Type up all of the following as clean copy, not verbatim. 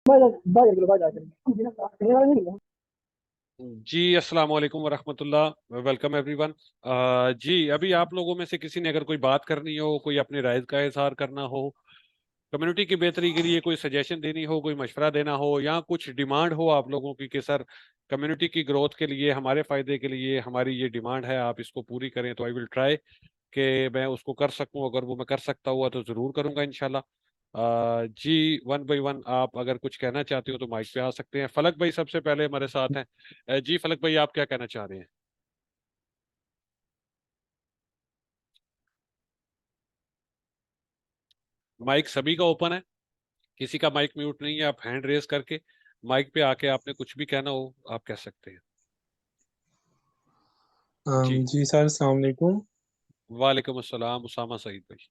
जी अस्सलाम वालेकुम वरहमतुल्लाह। Welcome everyone. जी अभी आप लोगों में से किसी ने अगर कोई बात करनी हो, कोई अपनी राय का इजहार करना हो, कम्युनिटी की बेहतरी के लिए कोई सजेशन देनी हो, कोई मशवरा देना हो, या कुछ डिमांड हो आप लोगों की कि सर कम्युनिटी की ग्रोथ के लिए, हमारे फायदे के लिए हमारी ये डिमांड है, आप इसको पूरी करें, तो आई विल ट्राई कि मैं उसको कर सकूं। अगर वो मैं कर सकता हुआ तो ज़रूर करूंगा इंशाल्लाह। जी, वन बाई वन आप अगर कुछ कहना चाहते हो तो माइक पे आ सकते हैं। फलक भाई सबसे पहले हमारे साथ हैं। जी फलक भाई, आप क्या कहना चाह रहे हैं? माइक सभी का ओपन है, किसी का माइक म्यूट नहीं है। आप हैंड रेज करके माइक पे आके आपने कुछ भी कहना हो आप कह सकते हैं। जी, जी सर, अस्सलाम वालेकुम। वालेकुम अस्सलाम उसामा सईद भाई।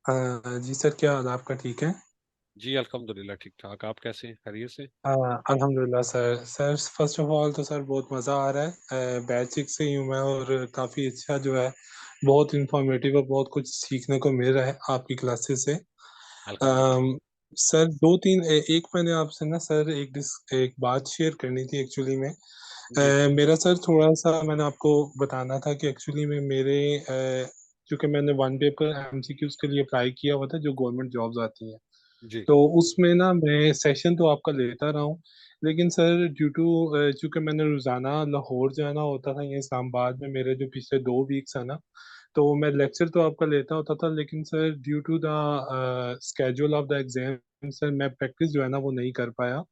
जी सर, क्या हाल है आपका? ठीक है। जी अल्हम्दुलिल्लाह ठीक ठाक। आप कैसे हैं, खैरियत से? अल्हम्दुलिल्लाह सर। फर्स्ट ऑफ ऑल तो सर बहुत मज़ा आ रहा है। बैच 6 से ही हूँ मैं, और काफ़ी अच्छा जो है, बहुत इंफॉर्मेटिव और बहुत कुछ सीखने को मिल रहा है आपकी क्लासेस से। अल्हम्दुलिल्लाह। अम, सर दो तीन एक मैंने आपसे ना सर एक बात शेयर करनी थी एक्चुअली में। जी मेरा सर थोड़ा सा मैंने आपको बताना था कि एक्चुअली में चूंकि मैंने वन पेपर एमसीक्यूज के लिए अप्लाई किया हुआ था जो गवर्नमेंट जॉब्स आती हैं। जी तो उसमें ना मैं सेशन तो आपका लेता रहा हूँ, लेकिन सर ड्यू टू चूंकि मैंने रोजाना लाहौर जाना होता था, ये इस्लामाबाद में मेरे जो पिछले 2 वीक्स है ना, तो मैं लेक्चर तो आपका लेता होता था, लेकिन sir due to the schedule of the exam sir मैं प्रैक्टिस जो है ना वो नहीं कर पाया।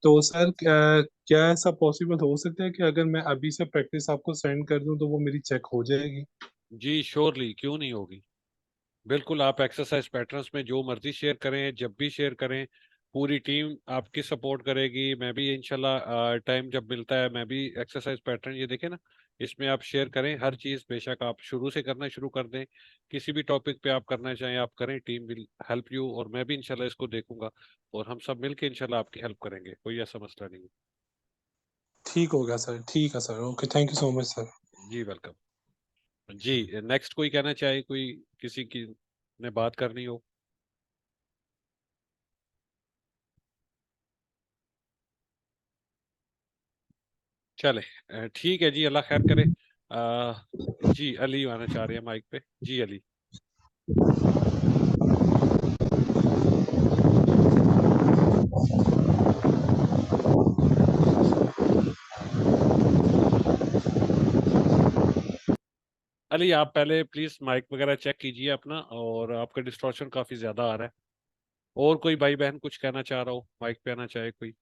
तो सर क्या ऐसा पॉसिबल हो सकता है कि अगर मैं अभी से प्रैक्टिस आपको सेंड कर दूं तो वो मेरी चेक हो जाएगी? जी श्योरली, क्यों नहीं होगी। बिल्कुल, आप एक्सरसाइज पैटर्न्स में जो मर्जी शेयर करें, जब भी शेयर करें, पूरी टीम आपकी सपोर्ट करेगी। मैं भी इंशाल्लाह टाइम जब मिलता है मैं भी एक्सरसाइज पैटर्न, ये देखें ना, इसमें आप शेयर करें हर चीज़। बेशक आप शुरू से करना शुरू कर दें, किसी भी टॉपिक पे आप करना चाहें आप करें, टीम विल हेल्प यू। और मैं भी इंशाल्लाह इसको देखूंगा और हम सब मिलके इंशाल्लाह आपकी हेल्प करेंगे, कोई ऐसा मसला नहीं है। ठीक हो गया सर, ठीक है sir, okay, thank you so much sir. जी वेलकम। जी नेक्स्ट कोई कहना चाहे, कोई किसी की ने बात करनी हो? चले, ठीक है जी, अल्लाह खैर करे। जी अली आना चाह रहे हैं माइक पे। जी अली। अली आप पहले प्लीज माइक वगैरह चेक कीजिए अपना, और आपका डिस्टॉर्शन काफी ज्यादा आ रहा है। और कोई भाई बहन कुछ कहना चाह रहा हो, माइक पे आना चाहे, कोई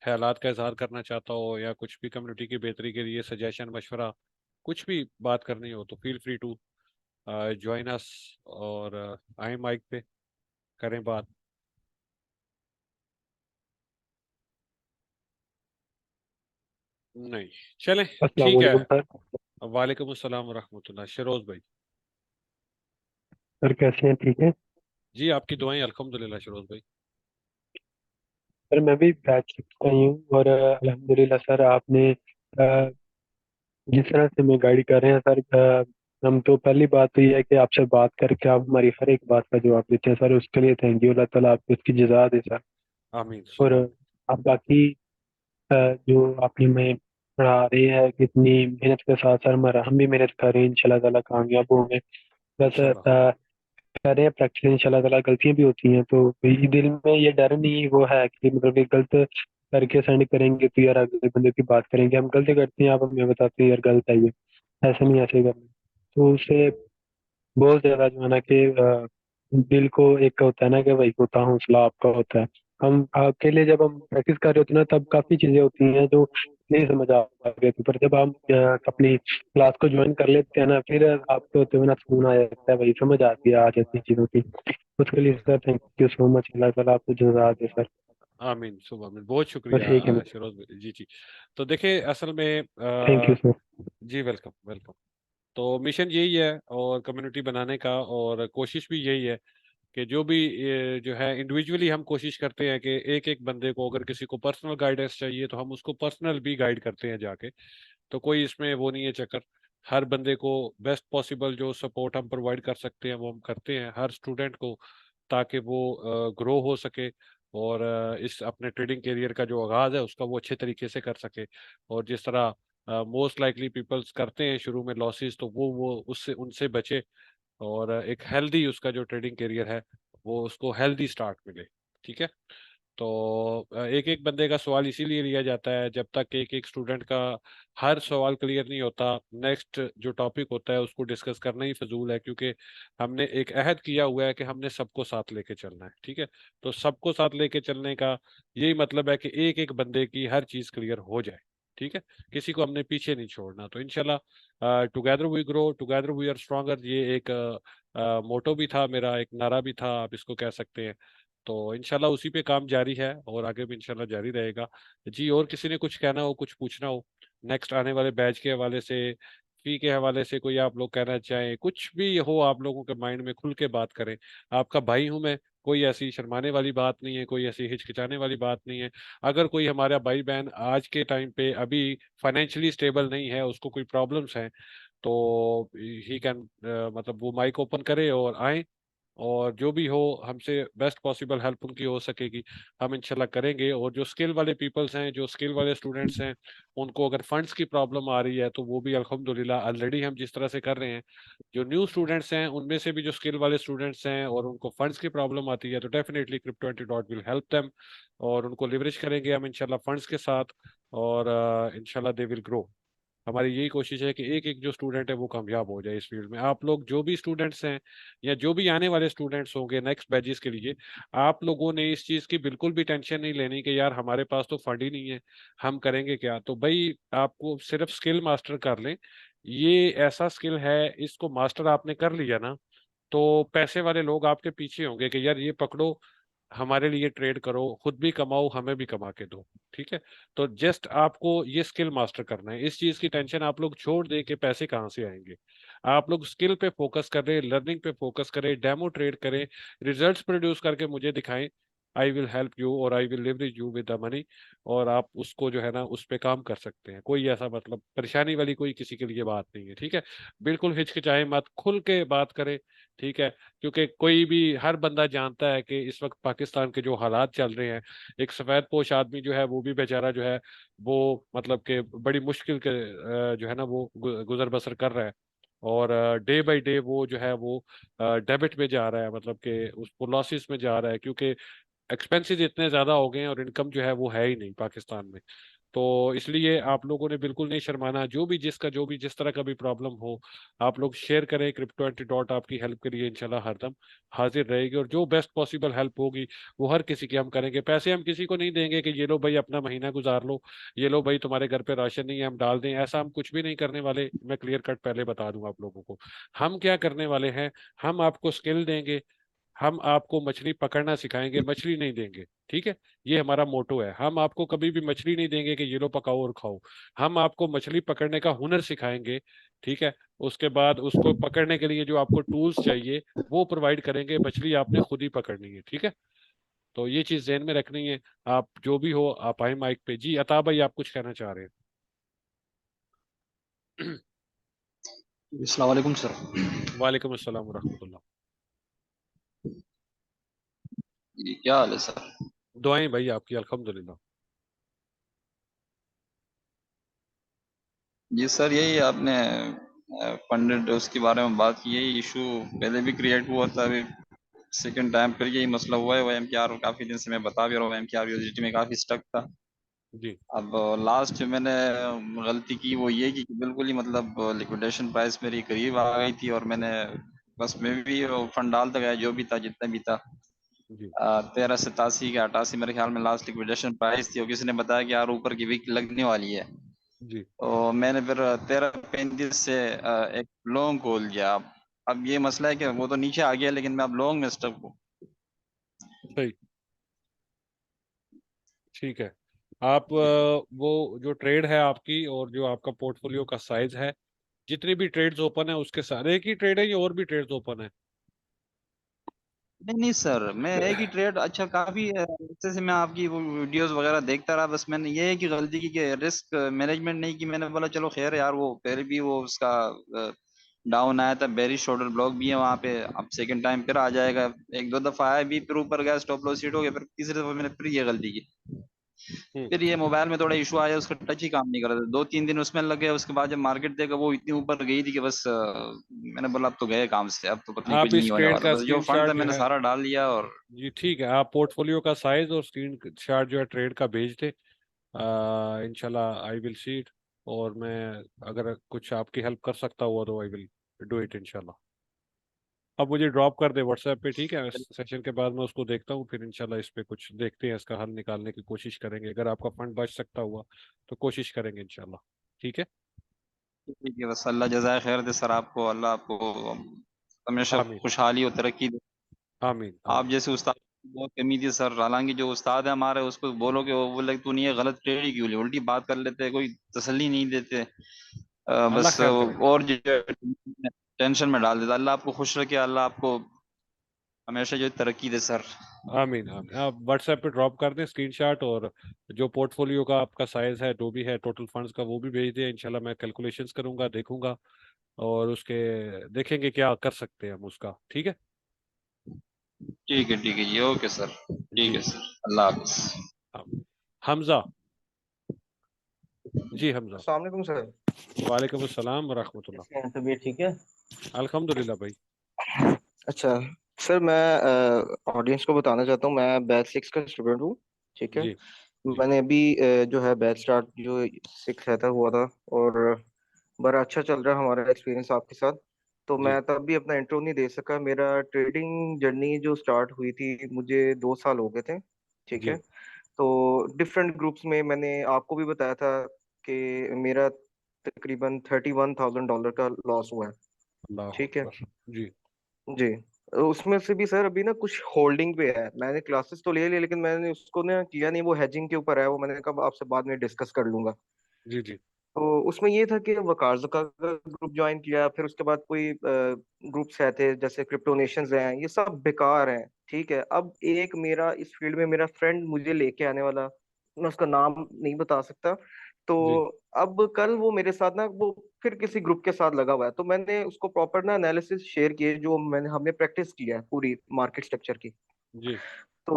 ख्यालात का इजहार करना चाहता हो, या कुछ भी कम्युनिटी की बेहतरी के लिए सजेशन मशवरा, कुछ भी बात करनी हो तो feel free to join us. और आए माइक पे, करें बात। नहीं, चलें, अस्सलाम ठीक है। वालेकुम सर। वालेकुम अस्सलाम वरहमतुल्लाह। शरोज भाई। सर कैसे हैं? ठीक है। जी आपकी दुआएं अल्हम्दुलिल्लाह शरोज भाई। सर मैं भी बैच का ही हूँ, और अल्हम्दुलिल्लाह सर आपने जिस तरह से हमें गाइड कर रहे हैं सर, हम तो पहली बात तो ये है कि आपसे बात करके आप हमारी हर एक बात का जवाब देते हैं सर, उसके लिए थैंक यू। अल्लाह ताला आपको उसकी जज़ा दे सर। आमीन और सुबह। आप बाकी जो आप हमें पढ़ा रहे हैं कितनी मेहनत के साथ सर, हमारा हम भी मेहनत कर रहे हैं, इंशाल्लाह ताला कामयाब होंगे। बस इंशाल्लाह। कर रहे हैं प्रैक्टिस, इंशाल्लाह ताला गलतियां भी होती हैं तो ये दिल में ये डर नहीं वो है कि मतलब ये गलत करके सेंड करेंगे तो यार अगले बंदे की बात करेंगे, हम गलती करते हैं, आप हमें बताते हैं यार गलत है ये, ऐसे नहीं ऐसे करना। तो उससे बहुत ज्यादा जो है ना कि दिल को एक होता है ना कि भाई होता हौसला आपका होता है। हम अकेले जब हम प्रैक्टिस कर रहे होते हैं ना तब काफी चीजें होती हैं जो नहीं समझ आ रही थी, पर जब हम अपनी क्लास को ज्वाइन कर लेते हैं ना फिर आपको होते हुए ना सुकून आ जाता है, भाई समझ आती है आ जाती है चीजों की। उसके लिए sir thank you so much, Allah ताला आपको जज़ा दे सर। आमीन सुबह में, बहुत बस शुक्रिया यही कहना। शरोज भाई। जी जी। तो देखिए असल में थैंक यू सर। जी वेलकम वेलकम। तो मिशन यही है और कम्युनिटी बनाने का, और कोशिश भी यही है कि जो भी जो है इंडिविजुअली हम कोशिश करते हैं कि एक एक बंदे को, अगर किसी को पर्सनल गाइडेंस चाहिए तो हम उसको पर्सनल भी गाइड करते हैं जाके। तो कोई इसमें वो नहीं है चक्कर। हर बंदे को बेस्ट पॉसिबल जो सपोर्ट हम प्रोवाइड कर सकते हैं वो हम करते हैं हर स्टूडेंट को, ताकि वो ग्रो हो सके और इस अपने ट्रेडिंग करियर का जो आगाज है उसका वो अच्छे तरीके से कर सके। और जिस तरह मोस्ट लाइकली पीपल्स करते हैं शुरू में लॉसेस, तो वो उससे उनसे बचे और एक हेल्दी उसका जो ट्रेडिंग करियर है वो उसको हेल्दी स्टार्ट मिले। ठीक है। तो एक एक बंदे का सवाल इसीलिए लिया जाता है, जब तक एक एक स्टूडेंट का हर सवाल क्लियर नहीं होता, नेक्स्ट जो टॉपिक होता है उसको डिस्कस करना ही फजूल है, क्योंकि हमने एक अहद किया हुआ है कि हमने सबको साथ लेके चलना है। ठीक है। तो सबको साथ लेके चलने का यही मतलब है कि एक एक बंदे की हर चीज क्लियर हो जाए। ठीक है। किसी को हमने पीछे नहीं छोड़ना। तो इंशाल्लाह together we grow, together we are stronger, ये एक मोटो भी था मेरा, एक नारा भी था, आप इसको कह सकते हैं। तो इंशाल्लाह उसी पे काम जारी है और आगे भी इंशाल्लाह जारी रहेगा। जी, और किसी ने कुछ कहना हो, कुछ पूछना हो नेक्स्ट आने वाले बैच के हवाले से, फी के हवाले से, कोई आप लोग कहना चाहें, कुछ भी हो आप लोगों के माइंड में, खुल के बात करें। आपका भाई हूं मैं, कोई ऐसी शर्माने वाली बात नहीं है, कोई ऐसी हिचकिचाने वाली बात नहीं है। अगर कोई हमारा भाई बहन आज के टाइम पे अभी फाइनेंशियली स्टेबल नहीं है, उसको कोई प्रॉब्लम्स हैं, तो ही कैन मतलब वो माइक ओपन करे और आए, और जो भी हो हमसे बेस्ट पॉसिबल हेल्प उनकी हो सकेगी हम इंशाल्लाह करेंगे। और जो स्किल वाले पीपल्स हैं, जो स्किल वाले स्टूडेंट्स हैं, उनको अगर फंड्स की प्रॉब्लम आ रही है तो वो भी अल्हम्दुलिल्लाह ऑलरेडी हम जिस तरह से कर रहे हैं, जो न्यू स्टूडेंट्स हैं उनमें से भी जो स्किल वाले स्टूडेंट्स हैं और उनको फंड्स की प्रॉब्लम आती है, तो definitely Crypto20 dot will help them, और उनको लिवरेज करेंगे हम इंशाल्लाह फंड्स के साथ, और इंशाल्लाह दे विल ग्रो। हमारी यही कोशिश है कि एक एक जो स्टूडेंट है वो कामयाब हो जाए इस फील्ड में। आप लोग जो भी स्टूडेंट्स हैं या जो भी आने वाले स्टूडेंट्स होंगे नेक्स्ट बैचेस के लिए, आप लोगों ने इस चीज़ की बिल्कुल भी टेंशन नहीं लेनी कि यार हमारे पास तो फंड ही नहीं है, हम करेंगे क्या। तो भाई आपको सिर्फ स्किल मास्टर कर लें, ये ऐसा स्किल है, इसको मास्टर आपने कर लिया ना, तो पैसे वाले लोग आपके पीछे होंगे कि यार ये पकड़ो, हमारे लिए ट्रेड करो, खुद भी कमाओ, हमें भी कमा के दो। ठीक है। तो जस्ट आपको ये स्किल मास्टर करना है, इस चीज की टेंशन आप लोग छोड़ दे के पैसे कहाँ से आएंगे। आप लोग स्किल पे फोकस करें, लर्निंग पे फोकस करें, डेमो ट्रेड करें, रिजल्ट्स प्रोड्यूस करके मुझे दिखाएं। आई विल हेल्प यू और I will leverage you with the money, और आप उसको जो है ना उस पे काम कर सकते हैं। कोई ऐसा मतलब परेशानी वाली कोई किसी के लिए बात नहीं है। ठीक है। बिल्कुल हिचकिचाए मत, खुल के बात करें। ठीक है। क्योंकि कोई भी, हर बंदा जानता है कि इस वक्त पाकिस्तान के जो हालात चल रहे हैं, एक सफेद पोश आदमी जो है वो भी बेचारा जो है वो मतलब कि बड़ी मुश्किल के जो है ना वो गुजर बसर कर रहा है, और डे बाय डे वो जो है वो डेबिट में जा रहा है, मतलब कि उसको लॉसेस में जा रहा है, क्योंकि एक्सपेंसेस इतने ज्यादा हो गए हैं और इनकम जो है वो है ही नहीं पाकिस्तान में। तो इसलिए आप लोगों ने बिल्कुल नहीं शर्माना, जो भी जिसका जो भी जिस तरह का भी प्रॉब्लम हो, आप लोग शेयर करें। Crypto20 डॉट आपकी हेल्प के लिए इंशाल्लाह हरदम हाजिर रहेगी, और जो बेस्ट पॉसिबल हेल्प होगी वो हर किसी की हम करेंगे। पैसे हम किसी को नहीं देंगे कि ये लो भाई अपना महीना गुजार लो, ये लो भाई तुम्हारे घर पे राशन नहीं है हम डाल दें, ऐसा हम कुछ भी नहीं करने वाले। मैं क्लियर कट पहले बता दूं आप लोगों को, हम क्या करने वाले हैं। हम आपको स्किल देंगे, हम आपको मछली पकड़ना सिखाएंगे, मछली नहीं देंगे। ठीक है। ये हमारा मोटो है, हम आपको कभी भी मछली नहीं देंगे कि ये लो पकाओ और खाओ। हम आपको मछली पकड़ने का हुनर सिखाएंगे। ठीक है। उसके बाद उसको पकड़ने के लिए जो आपको टूल्स चाहिए वो प्रोवाइड करेंगे, मछली आपने खुद ही पकड़नी है। ठीक है। तो ये चीज ध्यान में रखनी है। आप जो भी हो आप आए माइक पे। जी अता भाई, आप कुछ कहना चाह रहे हैं? अस्सलाम वालेकुम सर। वालेकुम अस्सलाम वरहमतुल्लाह। ये क्या हाल है सर? दुआएं भाई आपकी, अल्हम्दुलिल्लाह। जी सर, यही आपने फंडेड उसके बारे में बात की। यही इशू पहले भी क्रिएट हुआ था, अभी सेकंड टाइम फिर यही मसला हुआ है। OMKR काफ़ी दिन से मैं बता भी रहा हूँ, OMKR यूनिवर्सिटी में काफ़ी स्टक था। जी अब लास्ट जो मैंने गलती की वो ये की कि बिल्कुल ही मतलब लिक्विडेशन प्राइस मेरी करीब आ गई थी, और मैंने बस मैं भी वो फंड डालता गया जो भी था जितना भी था। जी 1387 या 88 मेरे ख्याल में लास्ट लिक्विडेशन प्राइस थी, और किसी ने बताया कि यार ऊपर की वीक लगने वाली है। जी। तो मैंने फिर 1335 से एक लॉन्ग खोल लिया। अब ये मसला है कि वो तो नीचे आ गया, लेकिन मैं अब लॉन्ग में स्टक हूँ। सही। ठीक है। आप वो जो ट्रेड है आपकी और जो आपका पोर्टफोलियो का साइज है, जितनी भी ट्रेड्स ओपन है उसके सारे एक ही ट्रेड है या और भी ट्रेड्स ओपन है? नहीं नहीं सर, मैं एक ही ट्रेड, अच्छा काफी अच्छे से मैं आपकी वो वीडियोस वगैरह देखता रहा। बस मैंने ये है कि गलती की कि रिस्क मैनेजमेंट नहीं की। मैंने बोला चलो खैर यार, वो पहले भी वो उसका डाउन आया था, बेरिश शोल्डर ब्लॉक भी है वहां पे। अब सेकंड टाइम फिर आ जाएगा, एक दो दफा आया भी, फिर ऊपर गया, स्टॉप लॉस हिट हो गया, फिर तीसरी दफा मैंने फिर ये गलती की। हम्म। फिर ये मोबाइल में थोड़ा इशू आया, उसका टच ही काम नहीं कर रहा था, 2-3 दिन उसमें लगे। उसके बाद जब मार्केट देखा वो इतनी ऊपर गई थी कि बस मैंने बोला अब तो गए काम से, अब तो पता नहीं कुछ आप नहीं इस होने ट्रेड वाला। का बस जो फंड था स्क्रीनशॉट जो मैंने है, सारा डाल लिया। और जी ठीक है, आप पोर्टफोलियो का साइज और स्क्रीनशॉट जो है ट्रेड का भेज दे। इंशाल्लाह आई विल सी इट। और मैं अगर कुछ आपकी हेल्प कर सकता हुआ तो आई विल डू इट इंशाल्लाह। अब मुझे ड्रॉप कर दे व्हाट्सएप पे, ठीक है? सेशन के बाद मैं उसको देखता हूँ, फिर इंशाल्लाह इस पे कुछ देखते हैं, इसका हल निकालने की कोशिश करेंगे। अगर आपका फंड बच सकता हुआ तो कोशिश करेंगे इंशाल्लाह। ठीक है। ठीक है, बस अल्लाह जज़ाय खैर दे सर आपको, अल्लाह आपको हमेशा आमीन खुशहाली और तरक्की दे। आमीन आप आमीन। जैसे उस्ताद की बहुत कमी थी सर, हालांकि जो उस्ताद है हमारे उसको बोलो कि वो बोले कि तूने ये गलत ट्रेड ही क्यों ली, उल्टी बात कर लेते हैं, कोई तसल्ली नहीं देते। अल्लाह बस खैर करे। और जो है टेंशन में डाल देता। अल्लाह आपको खुश रखे, अल्लाह आपको हमेशा जो है तरक्की दे सर। आमीन आमीन। आप व्हाट्सएप पे ड्रॉप कर दें स्क्रीनशॉट, और जो पोर्टफोलियो का आपका साइज है, जो भी है टोटल फंड्स का, वो भी भेज दें। इंशाल्लाह मैं कैलकुलेशंस करूंगा, देखूंगा, और उसके देखेंगे क्या कर सकते हैं हम उसका। ठीक है। ठीक है जी, ओके सर, ठीक जी है सर, अल्लाह हाफिज। हाँ। हमजा। जी हमजा। अस्सलाम वालेकुम सर। वालेकुम अस्सलाम व रहमतुल्लाह। कैसे हैं, तबीयत ठीक है? अल्हम्दुलिल्लाह भाई। अच्छा सर, मैं ऑडियंस को बताना चाहता हूँ, मैं बैच 6 का स्टूडेंट हूँ। ठीक है। जी जी मैंने अभी जो है बैच स्टार्ट जो 6 है था हुआ था, और बड़ा अच्छा चल रहा है हमारा एक्सपीरियंस आपके साथ। तो जी मैं तब भी अपना इंट्रो नहीं दे सका। मेरा ट्रेडिंग जर्नी जो स्टार्ट हुई थी, मुझे 2 साल हो गए थे। ठीक है। जी। तो डिफरेंट ग्रुप्स में मैंने आपको भी बताया था कि मेरा तकरीबन $31,000 का लॉस हुआ है। अल्लाह ठीक है अकबर। जी जी। उसमें से भी सर अभी ना कुछ होल्डिंग पे है। मैंने क्लासेस तो ले ली, लेकिन मैंने उसको ना किया नहीं, वो हेजिंग के ऊपर है वो। मैंने कहा आपसे बाद में डिस्कस कर लूंगा। जी जी तो उसमें ये था कि वकार ज़का का ग्रुप ज्वाइन किया, फिर उसके बाद कोई ग्रुप्स है थे जैसे क्रिप्टो नेशंस हैं, ये सब बेकार हैं। ठीक है। अब एक मेरा इस फील्ड में मेरा फ्रेंड मुझे लेके आने वाला, मैं उसका नाम नहीं बता सकता। तो जी अब कल वो मेरे साथ ना वो फिर किसी ग्रुप के साथ लगा हुआ है, तो मैंने उसको प्रॉपर ना एनालिसिस शेयर किए जो हमने प्रैक्टिस किया है पूरी मार्केट स्ट्रक्चर की। जी तो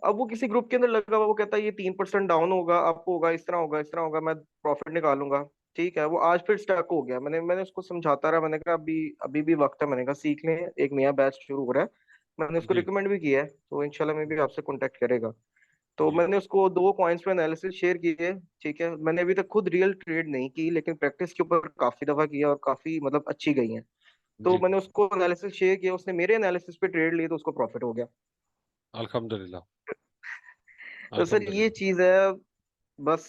अब वो किसी ग्रुप के अंदर लगा हुआ, वो कहता है ये 3% डाउन होगा, आपको होगा इस तरह होगा इस तरह होगा, मैं प्रॉफिट निकालूंगा। ठीक है। वो आज फिर स्टक हो गया। मैंने मैंने उसको समझाता रहा, मैंने कहा अभी अभी भी वक्त है, मैंने कहा सीख लें, एक नया बैच शुरू हो रहा है। मैंने उसको जी रिकमेंड भी किया है, तो इंशाल्लाह मैं भी आपसे कांटेक्ट करेगा। तो जी मैंने उसको 2 पॉइंट्स पे एनालिसिस शेयर किए। ठीक है। मैंने अभी तक खुद रियल ट्रेड नहीं की, लेकिन प्रैक्टिस के ऊपर काफी दफा किया और काफी मतलब अच्छी गई है। तो जी। मैंने उसको एनालिसिस शेयर किया, उसने मेरे एनालिसिस पे ट्रेड ली, तो उसको प्रॉफिट हो गया। अल्हम्दुलिल्लाह तो सर ये अल्हम्दुलिल्लाह। चीज है। बस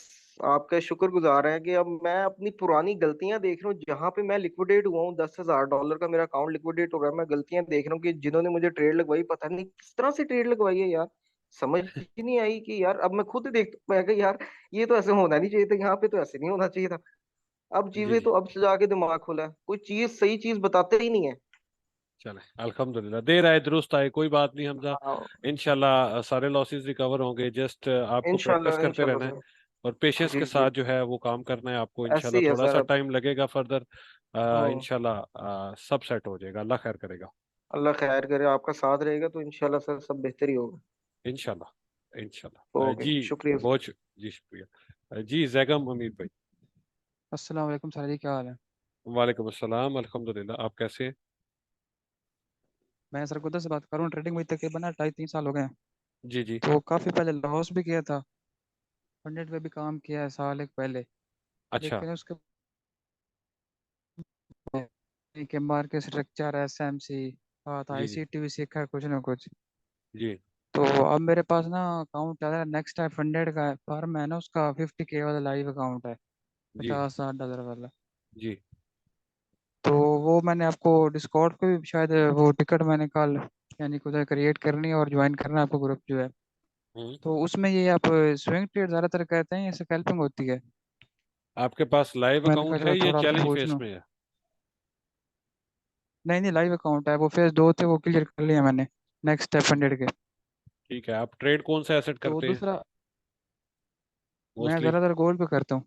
आपका शुक्रगुजार है कि अब मैं अपनी पुरानी गलतियां देख रहा हूँ, जहां पे मैं लिक्विडेट हुआ हूँ, $10,000 का मेरा अकाउंट लिक्विडेट हो रहा है। मैं गलतियां देख रहा हूँ कि जिन्होंने मुझे ट्रेड लगवाई, पता नहीं किस तरह से ट्रेड लगवाई है यार। समझ ही नहीं आई कि यार, अब मैं खुद देख मैं कहा यार ये तो ऐसे होना नहीं चाहिए था, यहाँ पे तो ऐसे नहीं होना चाहिए था। अब जी चीजें जी। तो अब से जाके दिमाग खुला है, कोई चीज सही चीज बताते ही नहीं है। चले अल्हम्दुलिल्लाह, देर आए दुरुस्त आए, कोई बात नहीं हमजा। हाँ। इंशाल्लाह सारे लॉसेस रिकवर होंगे। जस्ट आपको प्रैक्टिस इंशाल्लाह करते इंशाल्लाह रहना है, सर। और पेशेंस जी के जी। साथ जो है वो काम करना है आपको। ऐसे इंशाल्लाह ही है थोड़ा सर सा अब। टाइम लगेगा फर्दर। हम्म। इंशाल्लाह सब सेट हो जाएगा, अल्लाह खैर करेगा। अल्लाह खैर करे, आपका साथ रहेगा तो इंशाल्लाह सर सब बेहतर ही होगा। इंशाल्लाह इंशाल्लाह। ओके, जी शुक्रिया सर। बहुत जी शुक्रिया। जी जैगम अमीर भाई। अस्सलाम वालेकुम सर जी, क्या हाल है? वालेकुम अस्सलाम, अल्हम्दुलिल्लाह। आप कैसे हैं? मैं सर गुदा से बात कर रहा हूँ। ट्रेडिंग में तकरीबन 2.5-3 साल हो गए हैं। जी जी। तो काफ़ी पहले लॉस भी किया था, फंडेड पे भी काम किया है साल एक पहले। अच्छा। लेकिन उसके के मार्केट स्ट्रक्चर, SMC जी जी ICT भी सीखा है कुछ ना कुछ। जी तो अब मेरे पास ना अकाउंट चल रहा है, नेक्स्ट है फंडेड का है, फर्म है ना उसका 50K वाला लाइव अकाउंट है, जी 50-60 डॉलर वाला। जी। तो वो मैंने आपको डिस्कॉर्ड पे भी शायद वो टिकट मैंने कल यानी कुछ क्रिएट करनी है और ज्वाइन करना है आपको ग्रुप जो है। हम्म। तो उसमें ये आप स्विंग ट्रेड ज़्यादातर कहते हैं या स्कैल्पिंग होती है? आपके पास लाइव मैंने कहा अकाउंट चलो है, ये थोड़ा आपसे चैलेंज पूछ फेस लूँ। में है? नहीं नहीं, लाइव अकाउंट है, वो फेज 2 थे वो क्लियर कर लिया मैंने, नेक्स्ट स्टेप 100 के। ठीक है। आप ट्रेड कौन सा एसेट तो करते हैं दूसरा, मैं मोस्टली? ज़्यादातर गोल्ड पे करता हूँ।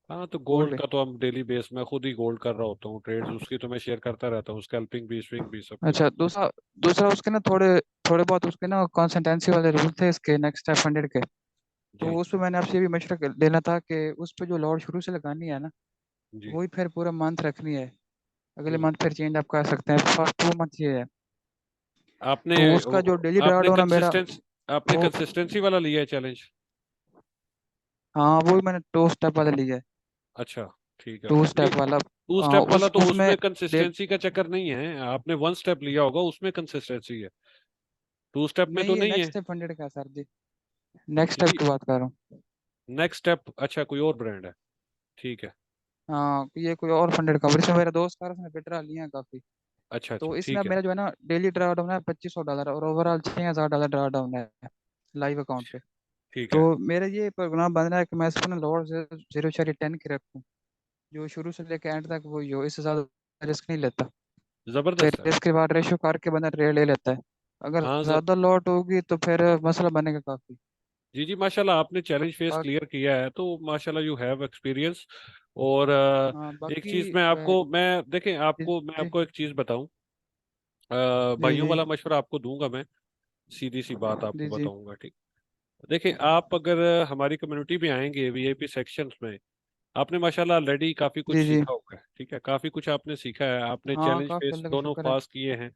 हाँ तो गोल्ड गोल्ड पे। का तो हम डेली बेस में खुद ही गोल्ड कर रहा होता हूँ, ट्रेड्स उसकी तो मैं शेयर करता रहता हूँ, स्कैल्पिंग भी, स्विंग भी, सब कुछ। अच्छा, दूसरा दूसरा उसके ना थोड़े थोड़े बहुत उसके ना कंसल्टेंसी वाले रूल थे इसके नेक्स्ट स्टेप 100 के। तो जी उस पे मैंने आपसे ये भी मशवरा लेना था कि उस पे जो लॉट शुरू से लगानी है ना, जी। वही फिर पूरा मंथ रखनी है। अगले हम्म। मंथ फिर चेंज आप कर सकते हैं, फर्स्ट 2 मंथ ये है। आपने तो उसका जो डेली आपने ड्राउन है मेरा, आपने वो, कंसिस्टेंसी वाला लिया है चैलेंज? हाँ वो भी मैंने 2 स्टेप वाला लिया है। अच्छा, ठीक है। टू नहीं, स्टेप वाला। टू स्टेप वाला उस तो उसमें उसमें डेल कंसिस्टेंसी का चक्कर नहीं है, आपने वन स्टेप लिया होगा, उसमें कंसिस्टेंसी है, टू स्टेप में नहीं, तो ये नहीं नेक्स्ट है। स्टेप 100 का है सर जी। नेक्स्ट जी स्टेप की बात कर रहा हूँ। नेक्स्ट स्टेप, अच्छा कोई और ब्रांड है, ठीक है। हाँ, ये कोई और 100 का, इसमें मेरा दोस्त का उसने विड्रा लिया है काफी। अच्छा अच्छा, तो इसमें ठीक अब है मेरा जो है ना डेली ड्रा डाउन है $2500 और ओवरऑल $6000 ड्रा डाउन है लाइव अकाउंट पे। ठीक है। तो मेरा ये प्रोग्राम बन रहा है कि मैं इसमें लॉट 0.10 की रखूँ, जो शुरू से लेकर एंड तक वही हो, इससे ज्यादा रिस्क नहीं लेता। फिर जबरदस्त है। इसके बाद रेशो करके बंदा ट्रेड ले लेता है। अगर हाँ ज्यादा लॉट होगी तो फिर मसला बनेगा काफी। जी जी, माशाल्लाह आपने चैलेंज फेस बाकी, क्लियर किया है, तो माशाल्लाह यू हैव एक्सपीरियंस। और हाँ एक बाकी चीज मैं आपको, मैं देखें जी आपको, मैं जी आपको एक चीज बताऊं, जी भाइयों जी वाला मशवरा आपको दूंगा मैं, सीधी सी बात आपको जी जी बताऊंगा, ठीक। देखिए आप अगर हमारी कम्युनिटी में आएंगे वीआईपी सेक्शंस में, आपने माशाल्लाह ऑलरेडी काफी कुछ जी जी। सीखा होगा, ठीक है, काफी कुछ आपने सीखा है, आपने हाँ, चैलेंज काफी फेस अल्लाह का दोनों शुक्र है। पास किए हैं।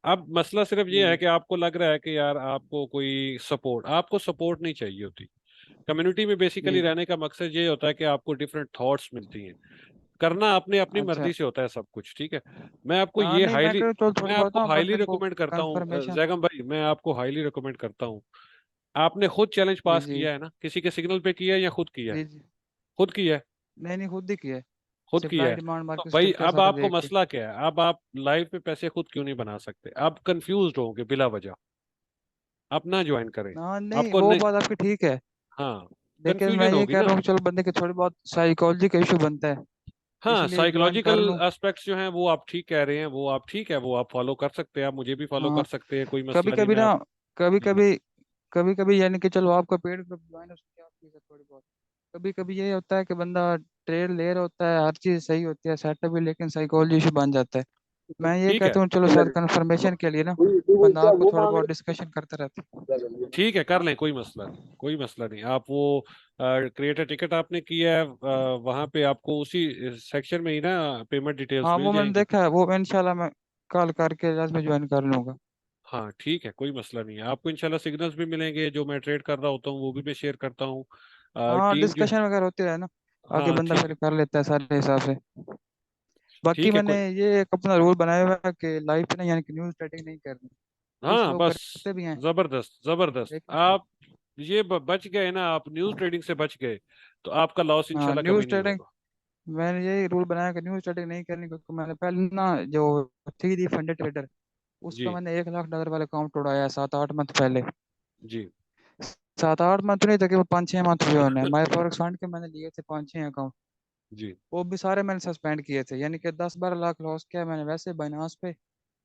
अब मसला सिर्फ जी ये है जी कि आपको लग रहा है कि यार आपको कोई सपोर्ट, आपको सपोर्ट नहीं चाहिए होती। कम्युनिटी में बेसिकली जी। रहने का मकसद ये होता है कि आपको डिफरेंट थॉट्स मिलती हैं, करना अपने अपनी अच्छा। मर्जी से होता है सब कुछ, ठीक है। मैं आपको हाँ ये नहीं, मैं हाईली कर चलो थोड़ी मैं बहुत आपको ना हाईली बंदे को रिकमेंड करता हूँ, कंफर्मेशन। जैगम भाई, मैं आपको हाईली रिकमेंड करता हूँ। आपने खुद चैलेंज जी पास जी किया है ना, किसी के सिग्नल पे किया है या खुद किया है? जी जी। खुद किया है। नहीं नहीं, खुद ही किया है। खुद किया सप्लाई है। डिमांड तो मार्केट भाई स्ट्रक्चर अब सारे आपको देख के। मसला क्या है, अब आप लाइफ में पैसे खुद क्यों नहीं बना सकते? आप कंफ्यूज होंगे बिला वजह, आप ना ज्वाइन करें। हाँ नहीं, आपको वो नहीं, बात आपकी ठीक है। हाँ, लेकिन मैं कंफ्यूजन ये होगी कह ना। रहा हूँ, चलो बंदे के थोड़ी बहुत साइकोलॉजी का इशू बनता है, हाँ इसलिए ज्वाइन कर साइकोलॉजिकल लूँ। एस्पेक्ट्स जो हैं वो आप ठीक कह रहे हैं, वो आप ठीक है, वो आप फॉलो कर सकते हैं, आप मुझे भी फॉलो कर हाँ, सकते हैं, कोई कभी मसला नहीं, कभी मैं ना, आप। कभी जी कभी कभी कभी यानी कि चलो आपका पेड ग्रुप ज्वाइन हो सकती है आपकी से थोड़ी बहुत। कभी कभी ये होता है कि बंदा ट्रेड ले रहा होता है, हर चीज़ सही होती है सेटअप भी, लेकिन साइकोलॉजी इशू बन जाता है। मैं ये ठीक है, कहता हूँ चलो सर, कंफर्मेशन के लिए ना बंदा आपको थोड़ा बहुत डिस्कशन करता रहता है। ठीक है, कर लें, कोई मसला नहीं, कोई मसला नहीं। आप वो क्रिएटर टिकट आपने किया है, वहां पे आपको उसी सेक्शन में ही ना पेमेंट डिटेल्स हाँ, मिल वो मैंने जाएंगी। देखा है, वो इंशाल्लाह मैं कॉल करके लाजमी ज्वाइन कर लूंगा। हाँ ठीक है, कोई मसला नहीं है, आपको इंशाल्लाह सिग्नल्स भी मिलेंगे, जो मैं ट्रेड कर रहा होता हूँ वो भी मैं शेयर करता हूँ। हाँ, टीम जो, डिस्कशन वगैरह होती रहे ना, आगे हाँ बंदा ठीक फिर है, कर लेता है सारे हिसाब से। बाकी ठीक है मैंने कोई। ये एक अपना रूल बनाया हुआ है कि लाइव पे ना यानी कि न्यूज़ ट्रेडिंग नहीं करनी। कुछ हाँ लोग बस, करते भी हैं, जबरदस्त जबरदस्त, लेकिन आप ये बच गए ना, आप न्यूज ट्रेडिंग से बच गए, तो आपका लॉस हाँ, इंशाल्लाह कभी न्यूज़ नहीं ट्रेडिंग, होगा। मैंने यही रूल बनाया कि न्यूज़ ट्रेडिंग नहीं करनी, क्योंकि मैंने पहले ना जो थी दी फंडे ट्रेडर, उसका जी मैंने $1 लाख वाला अकाउंट उड़ाया 7-8 मंथ पहले। जी 7-8 मंथ नहीं, तकरीबन 5-6 मंथ हुए उन्हें। माई फॉरेक्स फंड के मैंने लिए थे 5-6 अकाउंट, जी। वो भी सारे मैंने सस्पेंड किए थे, यानी कि 10-12 लाख लॉस किया मैंने वैसे बाइनांस पे।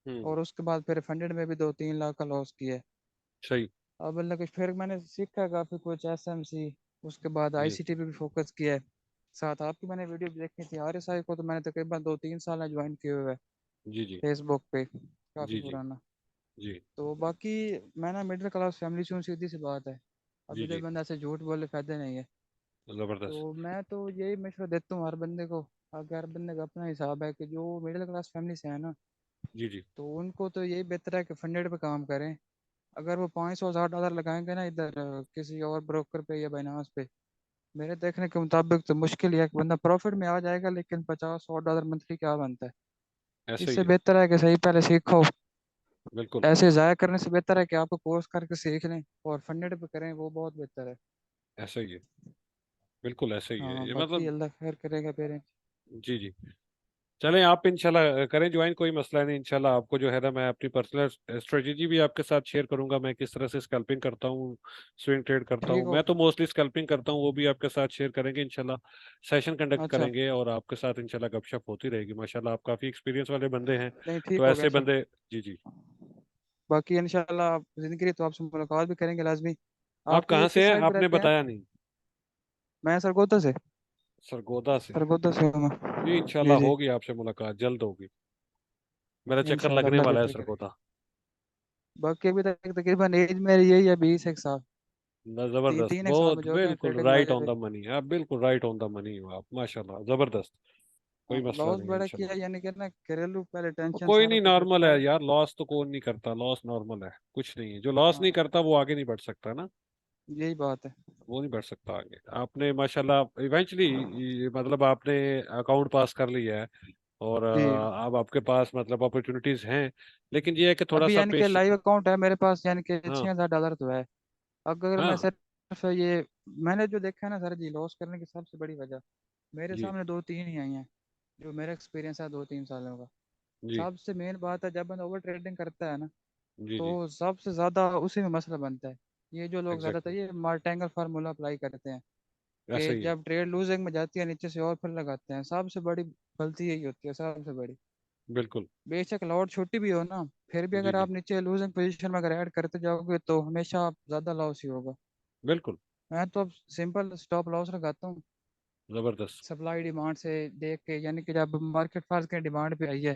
हम्म। और उसके बाद फिर फंडेड में भी 2-3 लाख का लॉस किया है। सही। अब अल्लाह कुछ फिर मैंने सीखा काफ़ी कुछ एसएमसी, उसके बाद जी आईसीटी पे भी फोकस किया है। साथ आपकी मैंने वीडियो देखी थी, आरएसआई को तो मैंने तकरीबन 2-3 साल ज्वाइन किए हुए हैं जी जी फेसबुक पे, काफ़ी जी जी पुराना। जी तो बाकी मैं ना मिडिल क्लास फैमिली से हूँ, सीधी सी बात है। अब जी इधर जी। बंदा ऐसे झूठ बोले फायदा नहीं है। जबरदस्त। तो मैं तो यही मशवरा देता हूँ हर बंदे को, अगर हर बंदे का अपना हिसाब है कि जो मिडिल क्लास फैमिली से है ना, जी जी। तो उनको तो यही बेहतर है कि फंडेड पे काम करें। अगर वो $500-1000 लगाएंगे ना इधर किसी और ब्रोकर पे या बाइनांस पे, मेरे देखने के मुताबिक तो मुश्किल ही है कि बंदा प्रॉफिट में आ जाएगा, लेकिन 50-100 डॉलर मंथली क्या बनता है। ऐसा ही इससे है। बेहतर है कि सही पहले सीखो। बिल्कुल। ऐसे ज़ाया करने से बेहतर है कि आप कोर्स करके सीख लें और फंडेड पे करें, वो बहुत बेहतर है। ऐसा ही है। बिल्कुल ऐसा ही है हाँ, ये, बाकी मतलब। अल्लाह खैर करेगा पेरेंट्स। जी जी। चलें, आप इंशाल्लाह करें ज्वाइन, कोई मसला नहीं, इंशाल्लाह आपको जो है ना, मैं अपनी पर्सनल स्ट्रेटेजी भी आपके साथ शेयर करूंगा, मैं किस तरह से स्कैल्पिंग करता हूँ, स्विंग ट्रेड करता ठीक हूँ, हो। मैं तो मोस्टली स्कैल्पिंग करता हूँ, वो भी आपके साथ शेयर करेंगे इंशाल्लाह। सेशन कंडक्ट अच्छा, करेंगे और आपके साथ इंशाल्लाह गपशप होती रहेगी, माशाल्लाह आप काफ़ी एक्सपीरियंस वाले बंदे हैं, नहीं ठीक तो हो गया ऐसे सर। बंदे। जी जी। बाकी इंशाल्लाह जिंदगी रही तो आपसे मुलाकात भी करेंगे लाजमी। आप आपकी कहाँ ये से किस हैं, साइड पे आपने रहते हैं आप? बताया नहीं। मैं सरगोदा से। सरगोदा से। सरगोदा से हूँ मैं। जी जी इंशाल्लाह जी, होगी आपसे मुलाकात, जल्द होगी। मेरा चक्कर इंशाल्लाह लगने अल्लाह वाला है बेहतर करे। सरगोदा। बाकी अभी तक तकरीबन एज मेरी यही है 21 एक साल। जबरदस्त, तीन एक साल में बहुत जो गए बिल्कुल ट्रेडिंग राइट वाले ऑन पे। द मनी, आप बिल्कुल राइट ऑन द मनी हो आप, माशाल्लाह जबरदस्त। कोई मसला लॉस नहीं है बड़ा किया इंशाल्लाह। यानी कि ना, घरेलू पहले टेंशन कोई सारा नहीं, कुछ नॉर्मल उठा है है। यार, लॉस तो कौन नहीं करता, लॉस नॉर्मल है, कुछ नहीं है। जो लॉस नहीं हाँ, करता वो आगे नहीं बढ़ सकता ना, यही बात है। वो नहीं बढ़ सकता आगे। आपने माशाल्लाह इवेंचुअली मतलब आपने अकाउंट पास कर लिया है, और जी, अब आपके पास मतलब अपॉर्चुनिटीज हैं, लेकिन ये है कि थोड़ा अभी सा यानी कि पेश। लाइव अकाउंट है मेरे पास, यानी कि हाँ 6,000 डॉलर तो है। अगर मैं हाँ सिर्फ ये, मैंने जो देखा है ना सर जी, लॉस करने की सबसे बड़ी वजह मेरे जी सामने दो तीन ही आई हैं, जो मेरा एक्सपीरियंस है 2-3 सालों का। जी सबसे मेन बात है, जब बंदा ओवर ट्रेडिंग करता है ना, जी जी, तो सबसे ज़्यादा उसी में मसला बनता है। ये जो लोग ज़्यादातर एग्जैक्टली ये मार्टेंगल फार्मूला अप्लाई करते हैं ऐसा कि ही है। जब ट्रेड लूजिंग में जाती है नीचे से और फिर लगाते हैं, सबसे बड़ी गलती यही होती है, सबसे बड़ी। बिल्कुल। बेशक लॉट छोटी भी हो ना, फिर भी जी अगर जी आप नीचे लूजिंग पोजीशन में अगर ऐड करते जाओगे तो हमेशा आप ज़्यादा लॉस ही होगा। बिल्कुल मैं तो अब सिंपल स्टॉप लॉस लगाता हूँ, जबरदस्त। सप्लाई डिमांड से देख के, यानी कि जब मार्केट फर्ज के डिमांड पे आई है,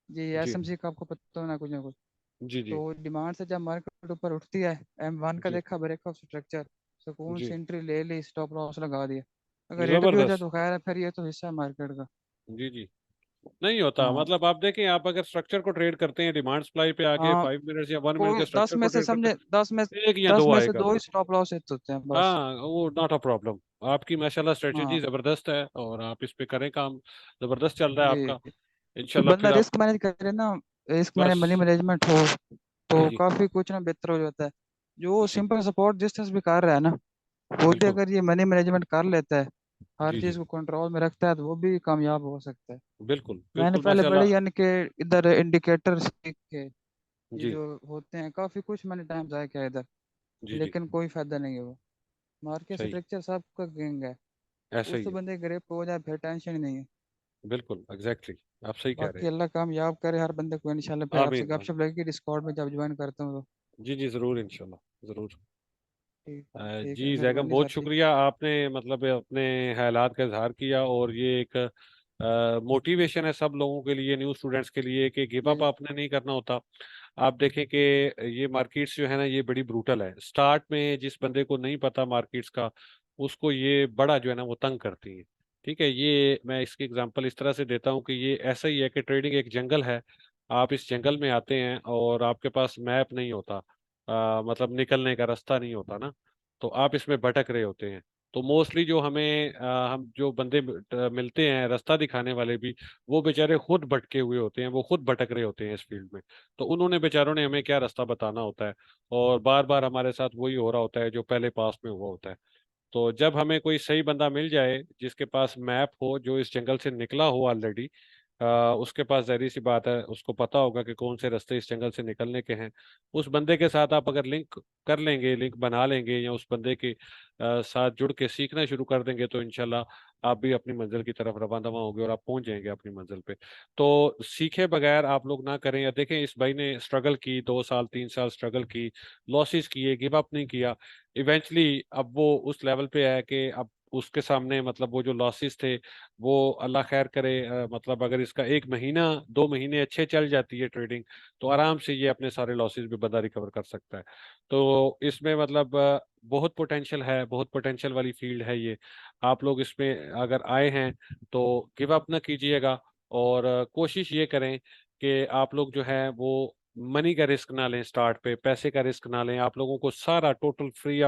जी जी एसएमसी का आपको पता होना कुछ ना कुछ। जी जी तो डिमांड से जब मार्केट ऊपर उठती है, M1 का जी देखा ब्रेकआउट स्ट्रक्चर, सुकून से जी एंट्री ले ली, स्टॉप लॉस लगा दिया। अगर हिट भी हो जाए जबरदस्त। तो खैर है, फिर ये तो हिस्सा है मार्केट का। जी जी, नहीं होता हाँ मतलब, आप देखें, आप अगर स्ट्रक्चर को ट्रेड करते हैं डिमांड सप्लाई पे आके हाँ, 5 मिनट या 1 मिनट कोई के दस स्ट्रक्चर में को से ट्रेड करते समझे, दस में हैं, एक या दस दो में से आएगा। दो ही स्टॉप लॉस हिट होते हैं बस। हाँ वो नॉट अ प्रॉब्लम। आपकी माशाल्लाह स्ट्रेटजी हाँ जबरदस्त है, और आप इस पे करें काम, जबरदस्त चल रहा है जी, आपका। कि इंशाल्लाह बंदा फिर आप रिस्क मैनेज करे ना, रिस्क मैंने मनी बस। मैनेजमेंट हो जी तो जी काफी कुछ ना बेहतर हो जाता है। जो जी सिंपल सपोर्ट डिस्टेंस भी कर रहा है ना, वो भी बिल्कुल। अगर ये मनी मैनेजमेंट कर लेता है, हर जी चीज जी को कंट्रोल में रखता है, तो वो भी कामयाब हो सकता है। बिल्कुल मैंने बिल्कुल पहले बड़े माशाल्लाह। यानी कि इधर इंडिकेटर सीख के, ये जी जो होते हैं, काफी कुछ मैंने टाइम जाया किया इधर, जी जी लेकिन कोई फायदा नहीं हुआ। मार्केट सही, स्ट्रक्चर सबका गेंग है, ऐसा उस ही तो है। बंदे ग्रेप हो जाए फिर टेंशन ही नहीं है। बिल्कुल एग्जैक्टली, आप सही कह रहे बाकी हैं। अल्लाह कामयाब करे हर बंदे को इंशाल्लाह। फिर आपसे आमीन आमीन। गपशप लगेगी डिस्कॉर्ड में जब ज्वाइन करता हूँ तो। जी जी जरूर इंशाल्लाह जरूर। ठीक, ठीक है, जी जैगम, मेहरबानी बहुत सर जी। शुक्रिया, आपने मतलब अपने हालात का इजहार किया, और ये एक मोटिवेशन है सब लोगों के लिए, न्यू स्टूडेंट्स के लिए, कि गिव अप जी आपने नहीं करना होता। आप देखें कि ये मार्केट्स जो है ना, ये बड़ी ब्रूटल है। स्टार्ट में जिस बंदे को नहीं पता मार्केट्स का, उसको ये बड़ा जो है ना वो तंग करती है। ठीक है, ये मैं इसकी एग्जांपल इस तरह से देता हूँ कि ये ऐसा ही है कि ट्रेडिंग एक जंगल है। आप इस जंगल में आते हैं और आपके पास मैप नहीं होता, मतलब निकलने का रास्ता नहीं होता ना, तो आप इसमें भटक रहे होते हैं। तो मोस्टली जो हमें हम जो बंदे मिलते हैं रास्ता दिखाने वाले भी, वो बेचारे खुद भटके हुए होते हैं, वो खुद भटक रहे होते हैं इस फील्ड में। तो उन्होंने बेचारों ने हमें क्या रास्ता बताना होता है, और बार बार हमारे साथ वही हो रहा होता है जो पहले पास में हुआ होता है। तो जब हमें कोई सही बंदा मिल जाए जिसके पास मैप हो, जो इस जंगल से निकला हो ऑलरेडी, उसके पास जाहिर सी बात है उसको पता होगा कि कौन से रास्ते इस जंगल से निकलने के हैं। उस बंदे के साथ आप अगर लिंक कर लेंगे, लिंक बना लेंगे, या उस बंदे के साथ जुड़ के सीखना शुरू कर देंगे, तो इंशाल्लाह आप भी अपनी मंजिल की तरफ रवाना दवा होंगे, और आप पहुंच जाएंगे अपनी मंजिल पे। तो सीखे बगैर आप लोग ना करें। या देखें, इस भाई ने स्ट्रगल की, 2 साल 3 साल स्ट्रगल की, लॉसेस किए, गिव अप नहीं किया। इवेंचुअली अब वो उस लेवल पे है कि अब उसके सामने मतलब वो जो लॉसेस थे, वो अल्लाह खैर करे, मतलब अगर इसका 1 महीना 2 महीने अच्छे चल जाती है ट्रेडिंग, तो आराम से ये अपने सारे लॉसेस भी बंदा रिकवर कर सकता है। तो इसमें मतलब बहुत पोटेंशियल है, बहुत पोटेंशियल वाली फील्ड है ये। आप लोग इसमें अगर आए हैं तो गिव अप ना कीजिएगा, और कोशिश ये करें कि आप लोग जो है वो मनी का रिस्क ना लें, स्टार्ट पे पैसे का रिस्क ना लें। आप लोगों को सारा टोटल फ्री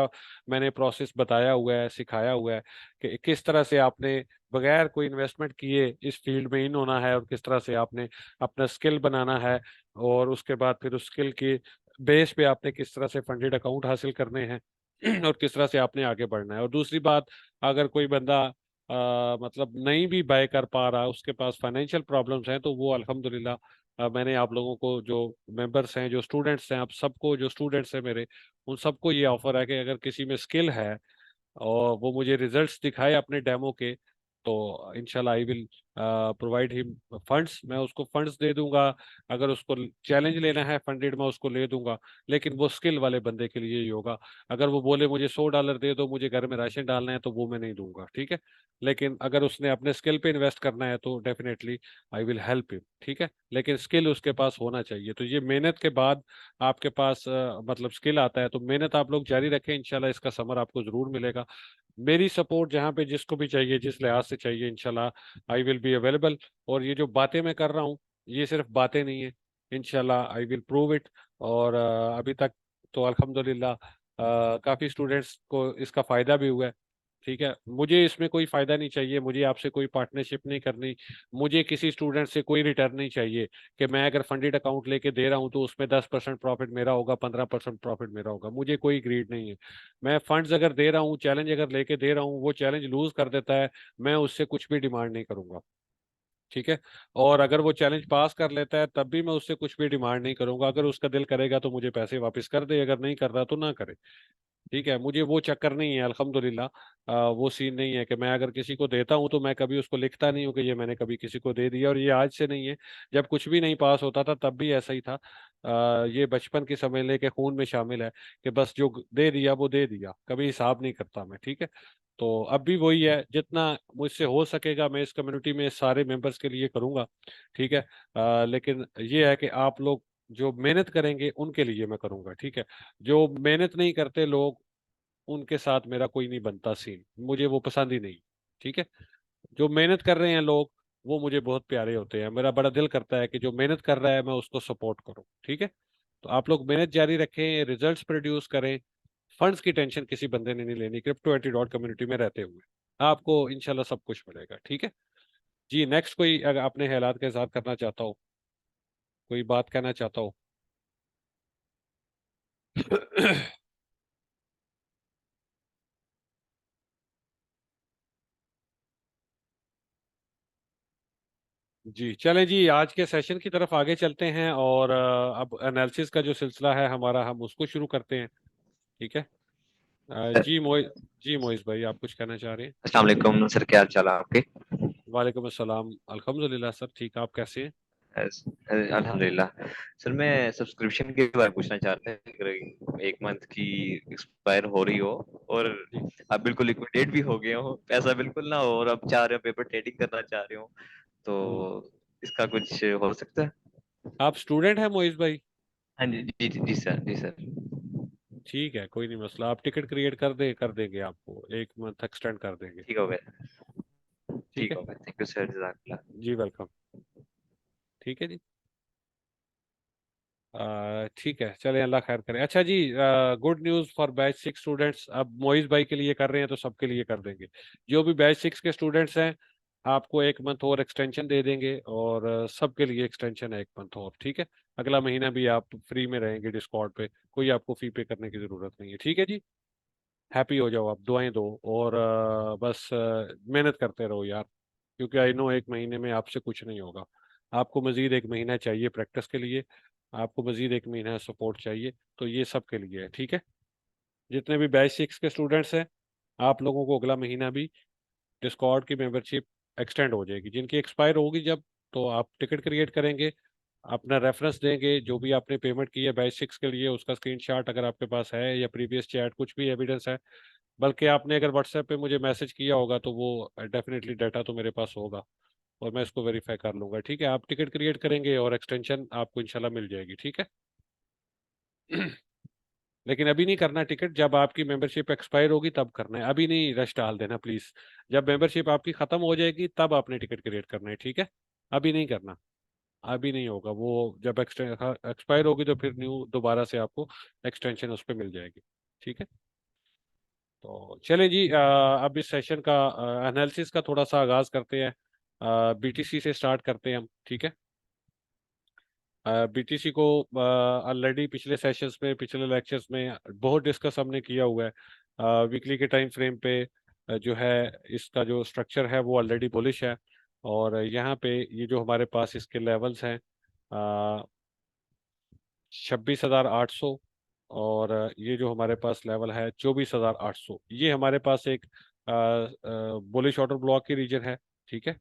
मैंने प्रोसेस बताया हुआ है, सिखाया हुआ है कि किस तरह से आपने बगैर कोई इन्वेस्टमेंट किए इस फील्ड में इन होना है, और किस तरह से आपने अपना स्किल बनाना है, और उसके बाद फिर उस स्किल के बेस पे आपने किस तरह से फंडेड अकाउंट हासिल करने हैं और किस तरह से आपने आगे बढ़ना है। और दूसरी बात, अगर कोई बंदा मतलब नहीं भी बाय कर पा रहा, उसके पास फाइनेंशियल प्रॉब्लम्स हैं, तो वो अल्हम्दुलिल्लाह मैंने आप लोगों को, जो मेंबर्स हैं, जो स्टूडेंट्स हैं, आप सबको, जो स्टूडेंट्स हैं मेरे, उन सबको ये ऑफर है कि अगर किसी में स्किल है और वो मुझे रिजल्ट्स दिखाए अपने डेमो के, तो इंशाल्लाह I will provide him funds, मैं उसको फंड्स दे दूंगा। अगर उसको चैलेंज लेना है फंडेड, मैं उसको ले दूंगा, लेकिन वो स्किल वाले बंदे के लिए ही होगा। अगर वो बोले मुझे $100 दे दो, मुझे घर में राशन डालना है, तो वो मैं नहीं दूंगा, ठीक है। लेकिन अगर उसने अपने स्किल पे इन्वेस्ट करना है तो definitely I will help him, ठीक है। लेकिन स्किल उसके पास होना चाहिए। तो ये मेहनत के बाद आपके पास मतलब स्किल आता है, तो मेहनत आप लोग जारी रखें, इंशाल्लाह इसका समर आपको जरूर मिलेगा। मेरी सपोर्ट जहाँ पे जिसको भी चाहिए, जिस लिहाज से चाहिए, इंशाल्लाह आई विल बी अवेलेबल। और ये जो बातें मैं कर रहा हूँ, ये सिर्फ बातें नहीं है, इंशाल्लाह आई विल प्रूव इट। और अभी तक तो अल्हम्दुलिल्लाह काफ़ी स्टूडेंट्स को इसका फ़ायदा भी हुआ है, ठीक है। मुझे इसमें कोई फ़ायदा नहीं चाहिए, मुझे आपसे कोई पार्टनरशिप नहीं करनी, मुझे किसी स्टूडेंट से कोई रिटर्न नहीं चाहिए कि मैं अगर फंडेड अकाउंट लेके दे रहा हूँ तो उसमें 10% प्रॉफिट मेरा होगा, 15% प्रॉफिट मेरा होगा। मुझे कोई ग्रीड नहीं है। मैं फंड्स अगर दे रहा हूँ, चैलेंज अगर लेके दे रहा हूँ, वो चैलेंज लूज कर देता है, मैं उससे कुछ भी डिमांड नहीं करूंगा, ठीक है। और अगर वो चैलेंज पास कर लेता है, तब भी मैं उससे कुछ भी डिमांड नहीं करूंगा। अगर उसका दिल करेगा तो मुझे पैसे वापस कर दे, अगर नहीं कर रहा तो ना करे, ठीक है। मुझे वो चक्कर नहीं है अल्हम्दुलिल्लाह। वो सीन नहीं है कि मैं अगर किसी को देता हूँ तो मैं कभी उसको लिखता नहीं हूँ कि ये मैंने कभी किसी को दे दिया। और ये आज से नहीं है, जब कुछ भी नहीं पास होता था तब भी ऐसा ही था। ये बचपन की समझ ले के खून में शामिल है कि बस जो दे दिया वो दे दिया, कभी हिसाब नहीं करता मैं, ठीक है। तो अब भी वही है, जितना मुझसे हो सकेगा मैं इस कम्युनिटी में सारे मेंबर्स के लिए करूंगा, ठीक है। लेकिन ये है कि आप लोग जो मेहनत करेंगे उनके लिए मैं करूंगा, ठीक है। जो मेहनत नहीं करते लोग, उनके साथ मेरा कोई नहीं बनता सीन, मुझे वो पसंद ही नहीं, ठीक है। जो मेहनत कर रहे हैं लोग, वो मुझे बहुत प्यारे होते हैं, मेरा बड़ा दिल करता है कि जो मेहनत कर रहा है मैं उसको सपोर्ट करूं, ठीक है। तो आप लोग मेहनत जारी रखें, रिजल्ट्स प्रोड्यूस करें। फंड्स की टेंशन किसी बंदे ने नहीं लेनी, क्रिप्टो एंटीडॉट कम्युनिटी में रहते हुए आपको इंशाल्लाह सब कुछ मिलेगा, ठीक है। जी नेक्स्ट कोई अगर अपने हालात का इजहार करना चाहता हो, कोई बात कहना चाहता हो। जी चलें जी, आज के सेशन की तरफ आगे चलते हैं और अब एनालिसिस का जो सिलसिला है हमारा, हम उसको शुरू करते हैं, ठीक है। जी जी मोइज भाई, आप कुछ कहना चाह रहे हैं। अस्सलाम वालेकुम सर, क्या हाल चाल है आपके? वालेकुम अस्सलाम, अल्हम्दुलिल्लाह सर, ठीक, आप कैसे हैं। अल्हम्दुलिल्लाह। सर मैं सब्सक्रिप्शन के बारे में पूछना चाहता था, अगर एक मंथ की एक्सपायर हो रही हो और जी आप बिल्कुल लिक्विडेट भी हो गए हो, पैसा बिल्कुल ना हो, और आप चाह रहे हो पेपर ट्रेडिंग करना चाह रहे हो, तो हम्म, इसका कुछ हो सकता है? आप स्टूडेंट हैं मोइज भाई। हाँ जी जी जी जी सर, जी सर। ठीक है, कोई नहीं मसला, आप टिकट क्रिएट कर देंगे, आपको एक मंथ एक्सटेंड कर देंगे, ठीक हो गया, ठीक ठीक है। हो गया, थैंक यू सर, जज़ाकल्लाह। जी वेलकम, ठीक है जी। ठीक है, चलें, अल्लाह खैर करे। अच्छा जी, good news for batch 6 students, अब मोइज भाई के लिए कर रहे हैं तो सबके लिए कर देंगे। जो भी बैच 6 के स्टूडेंट्स हैं, आपको एक मंथ और एक्सटेंशन दे देंगे, और सबके लिए एक्सटेंशन है एक मंथ और, ठीक है। अगला महीना भी आप फ्री में रहेंगे डिस्कॉर्ड पे, कोई आपको फी पे करने की ज़रूरत नहीं है, ठीक है जी। हैप्पी हो जाओ, आप दुआएं दो, और बस मेहनत करते रहो यार, क्योंकि आई नो एक महीने में आपसे कुछ नहीं होगा। आपको मजीद एक महीना चाहिए प्रैक्टिस के लिए, आपको मजीद एक महीना सपोर्ट चाहिए, तो ये सब के लिए है, ठीक है। जितने भी बैच 6 के स्टूडेंट्स हैं, आप लोगों को अगला महीना भी डिस्कॉर्ड की मेंबरशिप एक्सटेंड हो जाएगी। जिनकी एक्सपायर होगी जब, तो आप टिकट क्रिएट करेंगे, अपना रेफरेंस देंगे, जो भी आपने पेमेंट की है बैच 6 के लिए उसका स्क्रीनशॉट अगर आपके पास है, या प्रीवियस चैट, कुछ भी एविडेंस है। बल्कि आपने अगर व्हाट्सएप पे मुझे मैसेज किया होगा तो वो डेफिनेटली डाटा तो मेरे पास होगा, और मैं इसको वेरीफाई कर लूंगा, ठीक है। आप टिकट क्रिएट करेंगे और एक्सटेंशन आपको इंशाल्लाह मिल जाएगी, ठीक है। लेकिन अभी नहीं करना टिकट, जब आपकी मेंबरशिप एक्सपायर होगी तब करना है, अभी नहीं रश डाल देना प्लीज। जब मेंबरशिप आपकी खत्म हो जाएगी तब आपने टिकट क्रिएट करना है, ठीक है। अभी नहीं करना, अभी नहीं होगा वो। जब एक्सपायर होगी तो फिर न्यू दोबारा से आपको एक्सटेंशन उस पर मिल जाएगी, ठीक है। तो चलें जी, अब इस सेशन का एनालिसिस का थोड़ा सा आगाज करते हैं। बीटीसी से स्टार्ट करते हैं हम, ठीक है। बीटीसी को ऑलरेडी पिछले सेशंस में, पिछले लेक्चर्स में बहुत डिस्कस हमने किया हुआ है। वीकली के टाइम फ्रेम पे जो है इसका जो स्ट्रक्चर है वो ऑलरेडी बुलिश है। और यहाँ पे ये जो हमारे पास इसके लेवल्स हैं, 26,800, और ये जो हमारे पास लेवल है 24,800, ये हमारे पास एक बुलिश ऑर्डर ब्लॉक की रीजन है, ठीक है,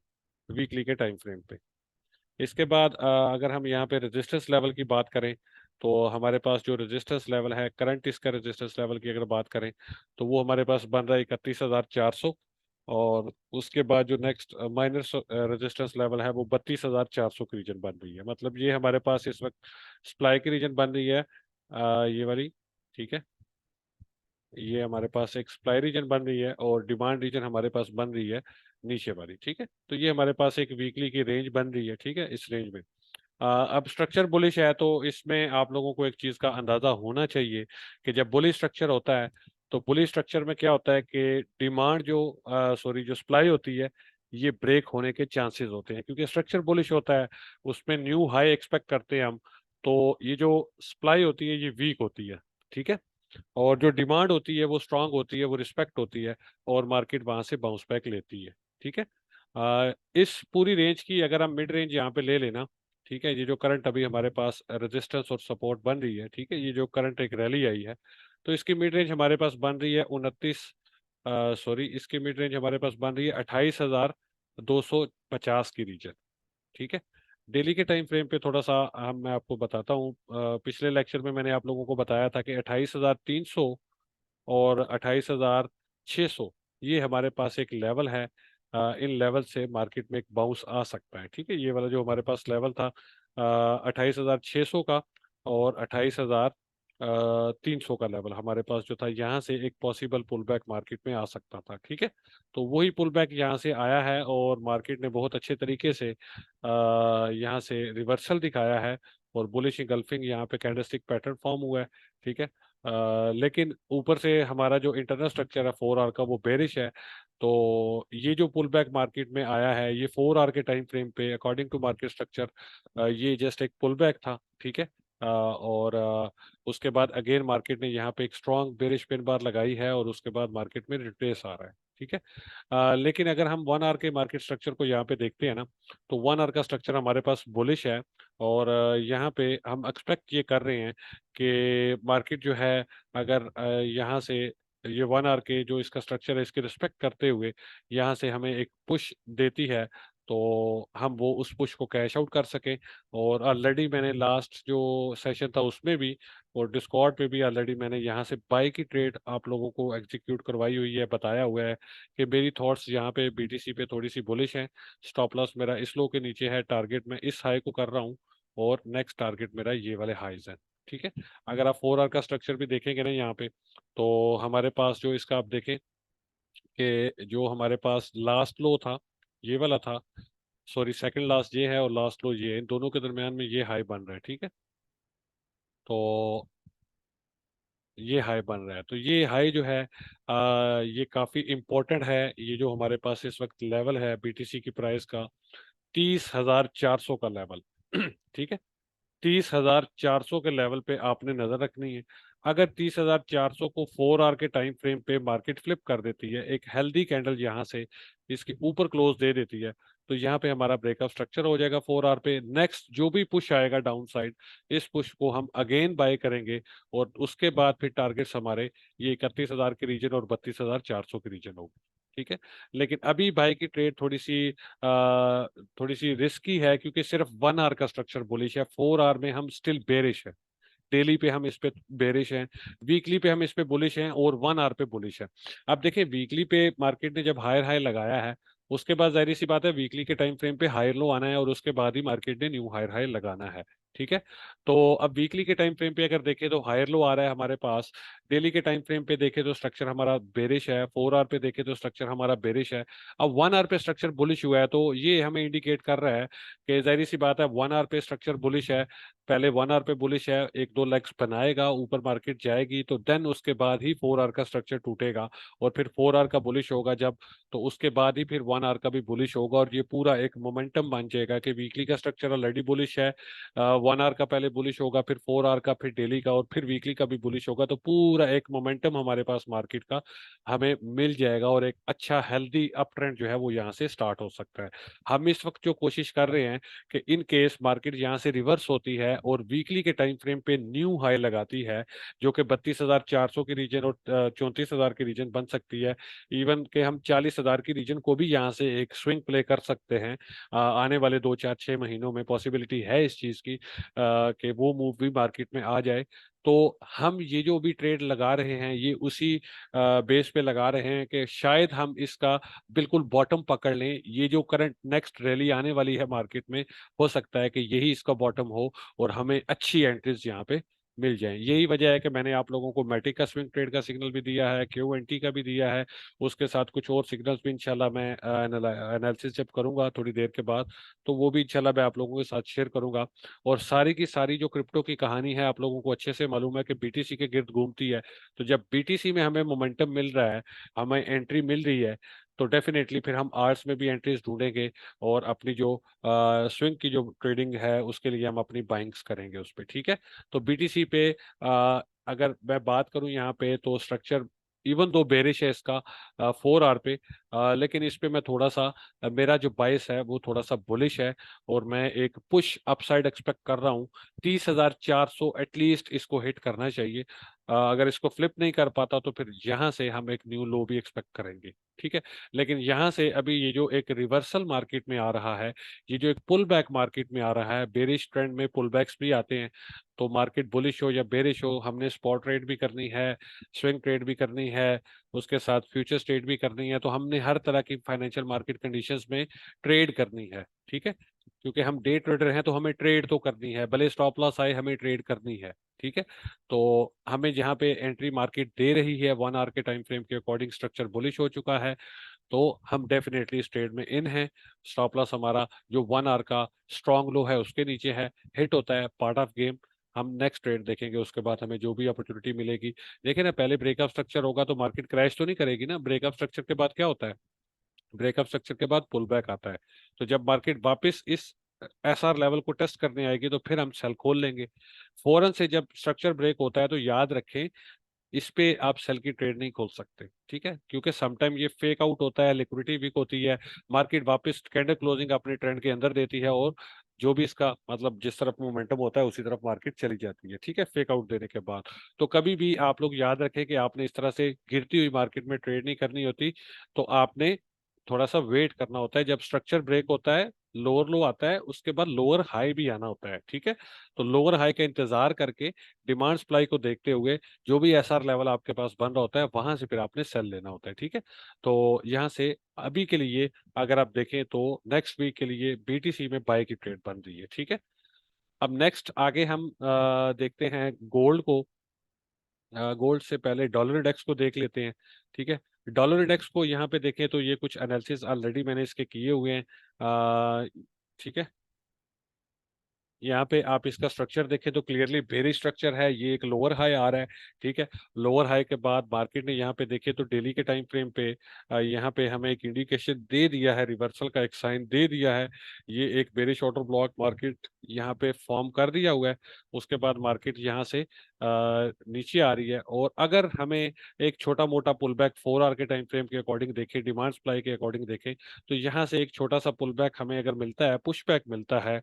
वीकली के टाइम फ्रेम पे। इसके बाद अगर हम यहाँ पे रेजिस्टेंस लेवल की बात करें, तो हमारे पास जो रेजिस्टेंस लेवल है करंट, इसका रेजिस्टेंस लेवल की अगर बात करें तो वो हमारे पास बन रहा है 31,400। और उसके बाद जो नेक्स्ट माइनर रेजिस्टेंस लेवल है वो 32,400 की रीजन बन रही है। मतलब ये हमारे पास इस वक्त सप्लाई की रीजन बन रही है, ये वाली, ठीक है, ये हमारे पास एक सप्लाई रीजन बन रही है और डिमांड रीजन हमारे पास बन रही है नीचे वाली, ठीक है। तो ये हमारे पास एक वीकली की रेंज बन रही है, ठीक है, इस रेंज में। अब स्ट्रक्चर बुलिश है तो इसमें आप लोगों को एक चीज का अंदाजा होना चाहिए कि जब बुलिश स्ट्रक्चर होता है तो बुलिश स्ट्रक्चर में क्या होता है कि डिमांड जो सॉरी जो सप्लाई होती है ये ब्रेक होने के चांसेस होते हैं, क्योंकि स्ट्रक्चर बुलिश होता है, उसमें न्यू हाई एक्सपेक्ट करते हैं हम। तो ये जो सप्लाई होती है ये वीक होती है, ठीक है, और जो डिमांड होती है वो स्ट्रांग होती है, वो रिस्पेक्ट होती है, और मार्केट वहां से बाउंस बैक लेती है, ठीक है। इस पूरी रेंज की अगर हम मिड रेंज यहाँ पे ले लेना, ठीक है, ये जो करंट अभी हमारे पास रेजिस्टेंस और सपोर्ट बन रही है, ठीक है, ये जो करंट एक रैली आई है तो इसकी मिड रेंज हमारे पास बन रही है 29, सॉरी इसकी मिड रेंज हमारे पास बन रही है 28,250 की रीजन, ठीक है। डेली के टाइम फ्रेम पे थोड़ा सा हम मैं आपको बताता हूँ, पिछले लेक्चर में मैंने आप लोगों को बताया था कि 28,300 और 28,600 ये हमारे पास एक लेवल है। इन लेवल से मार्केट में एक बाउंस आ सकता है, ठीक है। ये वाला जो हमारे पास लेवल था 28,600 का और 28,300 का लेवल हमारे पास जो था, यहाँ से एक पॉसिबल पुल बैक मार्केट में आ सकता था, ठीक है। तो वही पुल बैक यहाँ से आया है और मार्केट ने बहुत अच्छे तरीके से यहाँ से रिवर्सल दिखाया है और बुलिश इंगल्फिंग यहाँ पे कैंडलस्टिक पैटर्न फॉर्म हुआ है, ठीक है। लेकिन ऊपर से हमारा जो इंटरनल स्ट्रक्चर है 4 आवर का वो बेरिश है। तो ये जो पुल बैक मार्केट में आया है ये 4 आवर के टाइम फ्रेम पे अकॉर्डिंग टू मार्केट स्ट्रक्चर ये जस्ट एक पुल बैक था, ठीक है। और उसके बाद अगेन मार्केट ने यहाँ पे एक स्ट्रॉन्ग बेरिश पिन बार लगाई है और उसके बाद मार्केट में रिट्रेस आ रहा है, ठीक है। लेकिन अगर हम 1 आवर के मार्केट स्ट्रक्चर को यहाँ पे देखते हैं ना, तो 1 आवर का स्ट्रक्चर हमारे पास बुलिश है और यहाँ पे हम एक्सपेक्ट ये कर रहे हैं कि मार्केट जो है अगर यहाँ से ये 1 आवर के जो इसका स्ट्रक्चर है इसके रिस्पेक्ट करते हुए यहाँ से हमें एक पुश देती है तो हम वो उस पुश को कैश आउट कर सकें। और ऑलरेडी मैंने लास्ट जो सेशन था उसमें भी और डिस्कॉर्ड पे भी ऑलरेडी मैंने यहाँ से बाई की ट्रेड आप लोगों को एग्जीक्यूट करवाई हुई है, बताया हुआ है कि मेरी थॉट्स यहाँ पे बीटीसी पे थोड़ी सी बुलिश हैं। स्टॉप लॉस मेरा इस लो के नीचे है, टारगेट मैं इस हाई को कर रहा हूँ और नेक्स्ट टारगेट मेरा ये वाले हाईज है, ठीक है। अगर आप 4 आवर का स्ट्रक्चर भी देखेंगे ना यहाँ पे, तो हमारे पास जो इसका आप देखें कि जो हमारे पास लास्ट लो था ये वाला था, सॉरी सेकंड लास्ट ये है और लास्ट लो ये है, इन दोनों के दरमियान में ये हाई बन रहा है, ठीक है। तो ये हाई बन रहा है, तो ये हाई जो है ये काफी इम्पोर्टेंट है। ये जो हमारे पास इस वक्त लेवल है बीटीसी की प्राइस का 30,400 का लेवल ठीक है, 30,400 के लेवल पे आपने नजर रखनी है। अगर 30,400 को 4 आवर के टाइम फ्रेम पे मार्केट फ्लिप कर देती है, एक हेल्दी कैंडल यहाँ से इसके ऊपर क्लोज दे देती है, तो यहाँ पे हमारा ब्रेकअप स्ट्रक्चर हो जाएगा 4 आवर पे। नेक्स्ट जो भी पुश आएगा डाउन साइड, इस पुश को हम अगेन बाय करेंगे और उसके बाद फिर टारगेट्स हमारे ये 31,000 के रीजन और 32,400 के रीजन होगी, ठीक है। लेकिन अभी बाय की ट्रेड थोड़ी सी रिस्की है क्योंकि सिर्फ 1 आवर का स्ट्रक्चर बुलिश है, 4 आवर में हम स्टिल बेरिश है। डेली पे हम इस पे बेरिश हैं, वीकली पे हम इस पे बुलिश हैं और 1 आवर पे बुलिश है। अब देखिए वीकली पे मार्केट ने जब हायर हाई लगाया है उसके बाद जाहिर सी बात है वीकली के टाइम फ्रेम पे हायर लो आना है और उसके बाद ही मार्केट ने न्यू हायर हाई लगाना है, ठीक है। तो अब वीकली के टाइम फ्रेम पे अगर देखें तो हायर लो आ रहा है हमारे पास, डेली के टाइम फ्रेम पे देखें तो स्ट्रक्चर हमारा बेरिश है, 4 आवर पे देखें तो स्ट्रक्चर हमारा बेरिश है। अब 1 आवर पे स्ट्रक्चर बुलिश हुआ है तो ये हमें इंडिकेट कर रहा है कि जाहिर सी बात है 1 आवर पे स्ट्रक्चर बुलिश है, पहले 1 आवर पे बुलिश है, एक दो लेग्स बनाएगा, ऊपर मार्केट जाएगी तो देन उसके बाद ही 4 आवर का स्ट्रक्चर टूटेगा और फिर 4 आवर का बुलिश होगा जब, तो उसके बाद ही फिर 1 आवर का भी बुलिश होगा और ये पूरा एक मोमेंटम बन जाएगा कि वीकली का स्ट्रक्चर ऑलरेडी बुलिश है, 1 आवर का पहले बुलिश होगा, फिर 4 आवर का, फिर डेली का और फिर वीकली का भी बुलिश होगा, तो पूरा एक मोमेंटम हमारे पास मार्केट का हमें मिल जाएगा और एक अच्छा हेल्दी अप ट्रेंड जो है वो यहाँ से स्टार्ट हो सकता है। हम इस वक्त जो कोशिश कर रहे हैं कि इन केस मार्केट यहाँ से रिवर्स होती है और वीकली के टाइम फ्रेम पे न्यू हाई लगाती है, जो कि 32,400 की रीजन और 34,000 की रीजन बन सकती है, इवन के हम 40,000 की रीजन को भी यहाँ से एक स्विंग प्ले कर सकते हैं। आने वाले 2 4 6 महीनों में पॉसिबिलिटी है इस चीज की कि वो मूव भी मार्केट में आ जाए। तो हम ये जो भी ट्रेड लगा रहे हैं ये उसी बेस पे लगा रहे हैं कि शायद हम इसका बिल्कुल बॉटम पकड़ लें। ये जो करंट नेक्स्ट रैली आने वाली है मार्केट में, हो सकता है कि यही इसका बॉटम हो और हमें अच्छी एंट्रीज यहाँ पे मिल जाए। यही वजह है कि मैंने आप लोगों को मैटिक का स्विंग ट्रेड का सिग्नल भी दिया है, क्यू का भी दिया है, उसके साथ कुछ और सिग्नल्स भी इंशाल्लाह मैं एनालिसिस जब करूंगा थोड़ी देर के बाद, तो वो भी इंशाल्लाह मैं आप लोगों के साथ शेयर करूंगा। और सारी की सारी जो क्रिप्टो की कहानी है आप लोगों को अच्छे से मालूम है कि बीटीसी के गिर्द घूमती है। तो जब बीटीसी में हमें मोमेंटम मिल रहा है, हमें एंट्री मिल रही है, तो डेफिनेटली फिर हम आर्ट्स में भी एंट्रीज ढूंढेंगे और अपनी जो स्विंग की जो ट्रेडिंग है उसके लिए हम अपनी बाइंग्स करेंगे उस पर। ठीक है, तो बीटीसी पे अगर मैं बात करूं यहाँ पे तो स्ट्रक्चर इवन दो बेरिश है इसका 4 आवर पे, लेकिन इस पे मैं थोड़ा सा मेरा जो बाइस है वो थोड़ा सा बुलिश है और मैं एक पुश अपसाइड एक्सपेक्ट कर रहा हूँ। 30,400 एटलीस्ट इसको हिट करना चाहिए। अगर इसको फ्लिप नहीं कर पाता तो फिर यहाँ से हम एक न्यू लो भी एक्सपेक्ट करेंगे। ठीक है, लेकिन यहाँ से अभी ये जो एक रिवर्सल मार्केट में आ रहा है, ये जो एक पुल बैक मार्केट में आ रहा है, बेरिश ट्रेंड में पुल बैक्स भी आते हैं, तो मार्केट बुलिश हो या बेरिश हो, हमने स्पॉट ट्रेड भी करनी है, स्विंग ट्रेड भी करनी है, उसके साथ फ्यूचर ट्रेड भी करनी है, तो हमने हर तरह की फाइनेंशियल मार्केट कंडीशंस में ट्रेड करनी है। ठीक है, क्योंकि हम डे ट्रेडर हैं तो हमें ट्रेड तो करनी है, भले स्टॉप लॉस आए हमें ट्रेड करनी है। ठीक है, तो हमें जहाँ पे एंट्री मार्केट दे रही है 1 आवर के टाइम फ्रेम के अकॉर्डिंग स्ट्रक्चर बुलिश हो चुका है, तो हम डेफिनेटली इस ट्रेड में इन है। स्टॉप लॉस हमारा जो 1 आवर का स्ट्रॉन्ग लो है उसके नीचे है, हिट होता है, पार्ट ऑफ गेम। हम नेक्स्ट ट्रेड देखेंगे, उसके बाद हमें जो भी अपॉर्चुनिटी मिलेगी। देखिए ना, पहले ब्रेकअप स्ट्रक्चर होगा तो मार्केट क्रैश तो नहीं करेगी ना। ब्रेकअप स्ट्रक्चर के बाद क्या होता है, ब्रेकअप स्ट्रक्चर के बाद पुल बैक आता है। तो जब मार्केट वापस इस एसआर लेवल को टेस्ट करने आएगी तो फिर हम सेल खोल लेंगे। फौरन से जब स्ट्रक्चर ब्रेक होता है तो याद रखें, इस पे आप सेल की ट्रेड नहीं खोल सकते। ठीक है, क्योंकि समटाइम ये फेक आउट होता है, लिक्विडिटी वीक होती है, मार्केट वापस कैंडल क्लोजिंग अपने ट्रेंड के अंदर देती है और जो भी इसका मतलब जिस तरफ मोमेंटम होता है उसी तरफ मार्केट चली जाती है। ठीक है, फेक आउट देने के बाद। तो कभी भी आप लोग याद रखें कि आपने इस तरह से गिरती हुई मार्केट में ट्रेड नहीं करनी होती, तो आपने थोड़ा सा वेट करना होता है। जब स्ट्रक्चर ब्रेक होता है, लोअर लो आता है, उसके बाद लोअर हाई भी आना होता है। ठीक है, तो लोअर हाई का इंतजार करके डिमांड सप्लाई को देखते हुए जो भी एसआर लेवल आपके पास बन रहा होता है वहां से फिर आपने सेल लेना होता है। ठीक है, तो यहाँ से अभी के लिए अगर आप देखें तो नेक्स्ट वीक के लिए बीटीसी में बाय की ट्रेड बन रही है। ठीक है, अब नेक्स्ट आगे हम देखते हैं गोल्ड को। गोल्ड से पहले डॉलर इंडेक्स को देख लेते हैं। ठीक है, डॉलर इंडेक्स को यहाँ पे देखें तो ये कुछ एनालिसिस ऑलरेडी मैंने इसके किए हुए हैं। ठीक है, यहाँ पे आप इसका स्ट्रक्चर देखें तो क्लियरली बेरिश स्ट्रक्चर है, ये एक लोअर हाई आ रहा है। ठीक है, लोअर हाई के बाद मार्केट ने यहाँ पे देखे तो डेली के टाइम फ्रेम पे यहाँ पे हमें एक इंडिकेशन दे दिया है, रिवर्सल का एक साइन दे दिया है। ये एक बेरिश ऑर्डर ब्लॉक मार्केट यहाँ पे फॉर्म कर दिया हुआ है। उसके बाद मार्केट यहाँ से नीचे आ रही है और अगर हमें एक छोटा मोटा पुल बैक 4 आवर के टाइम फ्रेम के अकॉर्डिंग देखें, डिमांड सप्लाई के अकॉर्डिंग देखें, तो यहाँ से एक छोटा सा पुल बैक हमें अगर मिलता है, पुश बैक मिलता है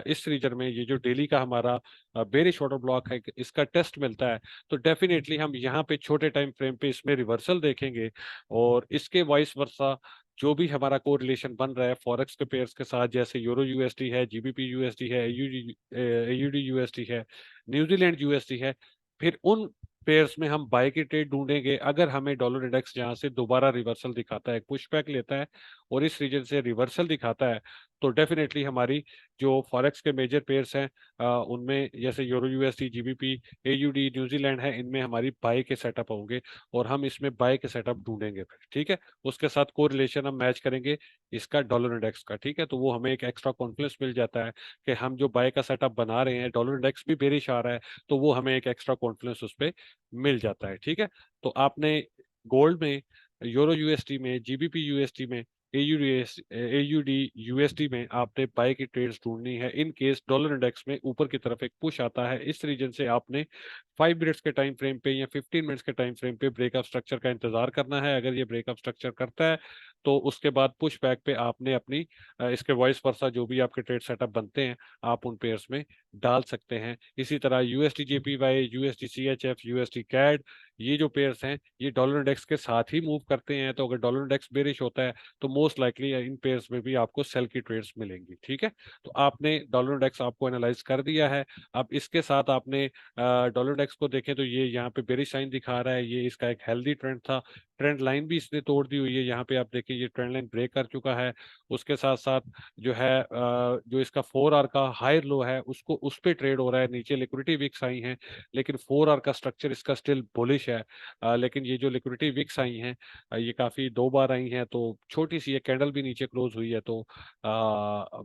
इस रीजन में, ये जो डेली का हमारा बेरिश ऑर्डर ब्लॉक है इसका टेस्ट मिलता है, तो डेफिनेटली हम यहाँ पे छोटे टाइम फ्रेम पे इसमें रिवर्सल देखेंगे। और इसके वाइस वर्सा जो भी हमारा कोरिलेशन बन रहा है फॉरेक्स के पेयर्स के साथ, जैसे यूरो यूएसडी है, जीबीपी यूएसडी है, एयूडी यूएसडी है, न्यूजीलैंड यूएसडी है, फिर उन पेयर्स में हम बाय की ट्रेड ढूंढेंगे। अगर हमें डॉलर इंडेक्स जहां से दोबारा रिवर्सल दिखाता है, पुशबैक लेता है और इस रीजन से रिवर्सल दिखाता है, तो डेफिनेटली हमारी जो फॉरेक्स के मेजर पेयर्स हैं उनमें जैसे euro USD, GBP, AUD, New Zealand है, इनमें हमारी बाय के सेटअप होंगे और हम इसमें बाय के सेटअप ढूंढेंगे फिर। ठीक है, उसके साथ कोरिलेशन हम मैच करेंगे इसका डॉलर इंडेक्स का। ठीक है, तो वो हमें एक एक्स्ट्रा कॉन्फिडेंस मिल जाता है कि हम जो बाय का सेटअप बना रहे हैं, डॉलर इंडेक्स भी बेरिश आ रहा है, तो वो हमें एक एक्स्ट्रा कॉन्फिडेंस उस पर मिल जाता है। ठीक है, तो आपने गोल्ड में, यूरो यूएसडी में, जीबीपी यूएसडी में AUD USD में आपने बाय की ट्रेड्स ढूंढनी है। इन केस डॉलर इंडेक्स में ऊपर की तरफ एक पुश आता है, इस रीजन से आपने 5 मिनट्स के टाइम फ्रेम पे या 15 मिनट्स के टाइम फ्रेम पे ब्रेकअप स्ट्रक्चर का इंतजार करना है। अगर ये ब्रेकअप स्ट्रक्चर करता है तो उसके बाद पुश बैक पे आपने अपनी इसके वॉइस वर्सा जो भी आपके ट्रेड सेटअप बनते हैं आप उन पेयर्स में डाल सकते हैं। इसी तरह USD JPY, USD CHF, USD CAD, ये जो पेयर्स हैं ये डॉलर इंडेक्स के साथ ही मूव करते हैं। तो अगर डॉलर इंडेक्स बेरिश होता है तो मोस्ट लाइकली इन पेयर्स में भी आपको सेल की ट्रेड्स मिलेंगी। ठीक है, तो आपने डॉलर इंडेक्स आपको एनालाइज कर दिया है। अब इसके साथ आपने डॉलर इंडेक्स को देखें तो ये यहाँ पे बेरिश साइन दिखा रहा है, ये इसका एक हेल्दी ट्रेंड था। ट्रेंड लाइन भी इसने तोड़ दी हुई है, यहाँ पे आप देखिए ये ट्रेंड लाइन ब्रेक कर चुका है। उसके साथ साथ जो है जो इसका 4 आवर का हायर लो है उसको उस पे ट्रेड हो रहा है। नीचे लिक्विडिटी विक्स आई हैं लेकिन 4 आवर का स्ट्रक्चर इसका स्टिल बुलिश है। लेकिन ये जो लिक्विडिटी विक्स आई हैं ये काफी 2 बार आई हैं, तो छोटी सी ये कैंडल भी नीचे क्लोज हुई है, तो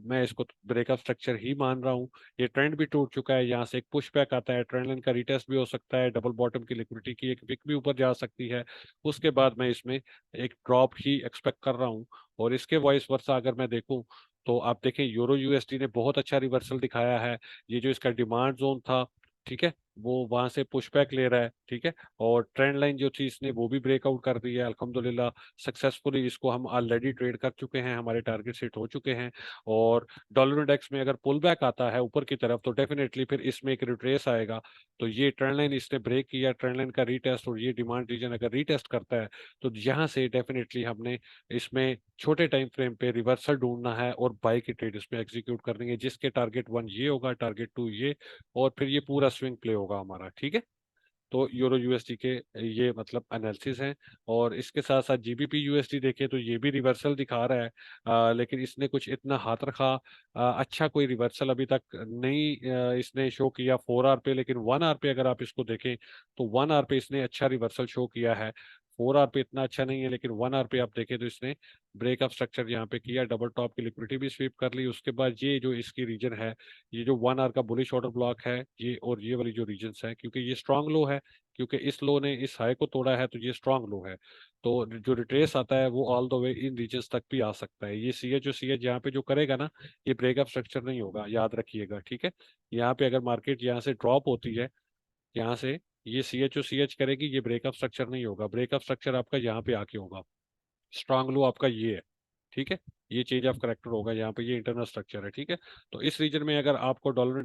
मैं इसको ब्रेकअप स्ट्रक्चर ही मान रहा हूँ। ये ट्रेंड भी टूट चुका है, यहाँ से एक पुश बैक आता है, ट्रेंड लाइन का रिटेस्ट भी हो सकता है, डबल बॉटम की लिक्विडिटी की एक विक भी ऊपर जा सकती है। उसके बाद मैं इसमें एक ड्रॉप ही एक्सपेक्ट कर रहा हूँ। और इसके वॉइस वर्सा अगर मैं देखूं तो आप देखें यूरो USD ने बहुत अच्छा रिवर्सल दिखाया है। ये जो इसका डिमांड जोन था, ठीक है, वो वहां से पुशबैक ले रहा है। ठीक है, और ट्रेंड लाइन जो थी इसने वो भी ब्रेकआउट कर दी है अल्हम्दुलिल्लाह। सक्सेसफुली इसको हम ऑलरेडी ट्रेड कर चुके हैं, हमारे टारगेट सेट हो चुके हैं। और डॉलर इंडेक्स में अगर पुल बैक आता है ऊपर की तरफ तो डेफिनेटली फिर इसमें एक रिट्रेस आएगा। तो ये ट्रेंड लाइन इसने ब्रेक किया, ट्रेंड लाइन का रीटेस्ट, और ये डिमांड रीजन अगर रीटेस्ट करता है तो यहाँ से डेफिनेटली हमने इसमें छोटे टाइम फ्रेम पे रिवर्सल ढूंढना है और बाई की ट्रेड इसमें एग्जीक्यूट करनी है, जिसके टारगेट 1 ये होगा, टारगेट 2 ये, और फिर ये पूरा स्विंग प्ले होगा हमारा। ठीक है, तो यूरो USD के ये मतलब एनालिसिस हैं। और इसके साथ साथ GBP USD देखें तो ये भी रिवर्सल दिखा रहा है, लेकिन इसने कुछ इतना हाथ रखा, अच्छा कोई रिवर्सल अभी तक नहीं इसने शो किया 4 आवर पे। लेकिन 1 आवर पे अगर आप इसको देखें तो 1 आवर पे इसने अच्छा रिवर्सल शो किया है। 4 आवर पे इतना अच्छा नहीं है, लेकिन 1 आवर पे आप देखें तो इसने ब्रेकअप स्ट्रक्चर यहाँ पे किया, डबल टॉप की लिक्विडिटी भी स्वीप कर ली। उसके बाद ये जो इसकी रीजन है, ये जो 1 आवर का बुलिश ऑर्डर ब्लॉक है ये, और ये वाली जो रीजन्स है, क्योंकि ये स्ट्रांग लो है, क्योंकि इस लो ने इस हाई को तोड़ा है तो ये स्ट्रांग लो है। तो जो रिट्रेस आता है वो all the way in regions तक भी आ सकता है। ये CH यहाँ पे जो करेगा ना, ये ब्रेकअप स्ट्रक्चर नहीं होगा, याद रखिएगा। ठीक है, यहाँ पे अगर मार्केट यहाँ से ड्रॉप होती है, यहाँ से ये CH करेगी, ये ब्रेकअप स्ट्रक्चर नहीं होगा। ब्रेकअप स्ट्रक्चर आपका यहाँ पे आके होगा, स्ट्रांग लो आपका ये है। ठीक है, ये चेंज ऑफ करेक्टर होगा, यहाँ पे ये इंटरनल स्ट्रक्चर है। ठीक है, तो इस रीजन में अगर आपको डॉलर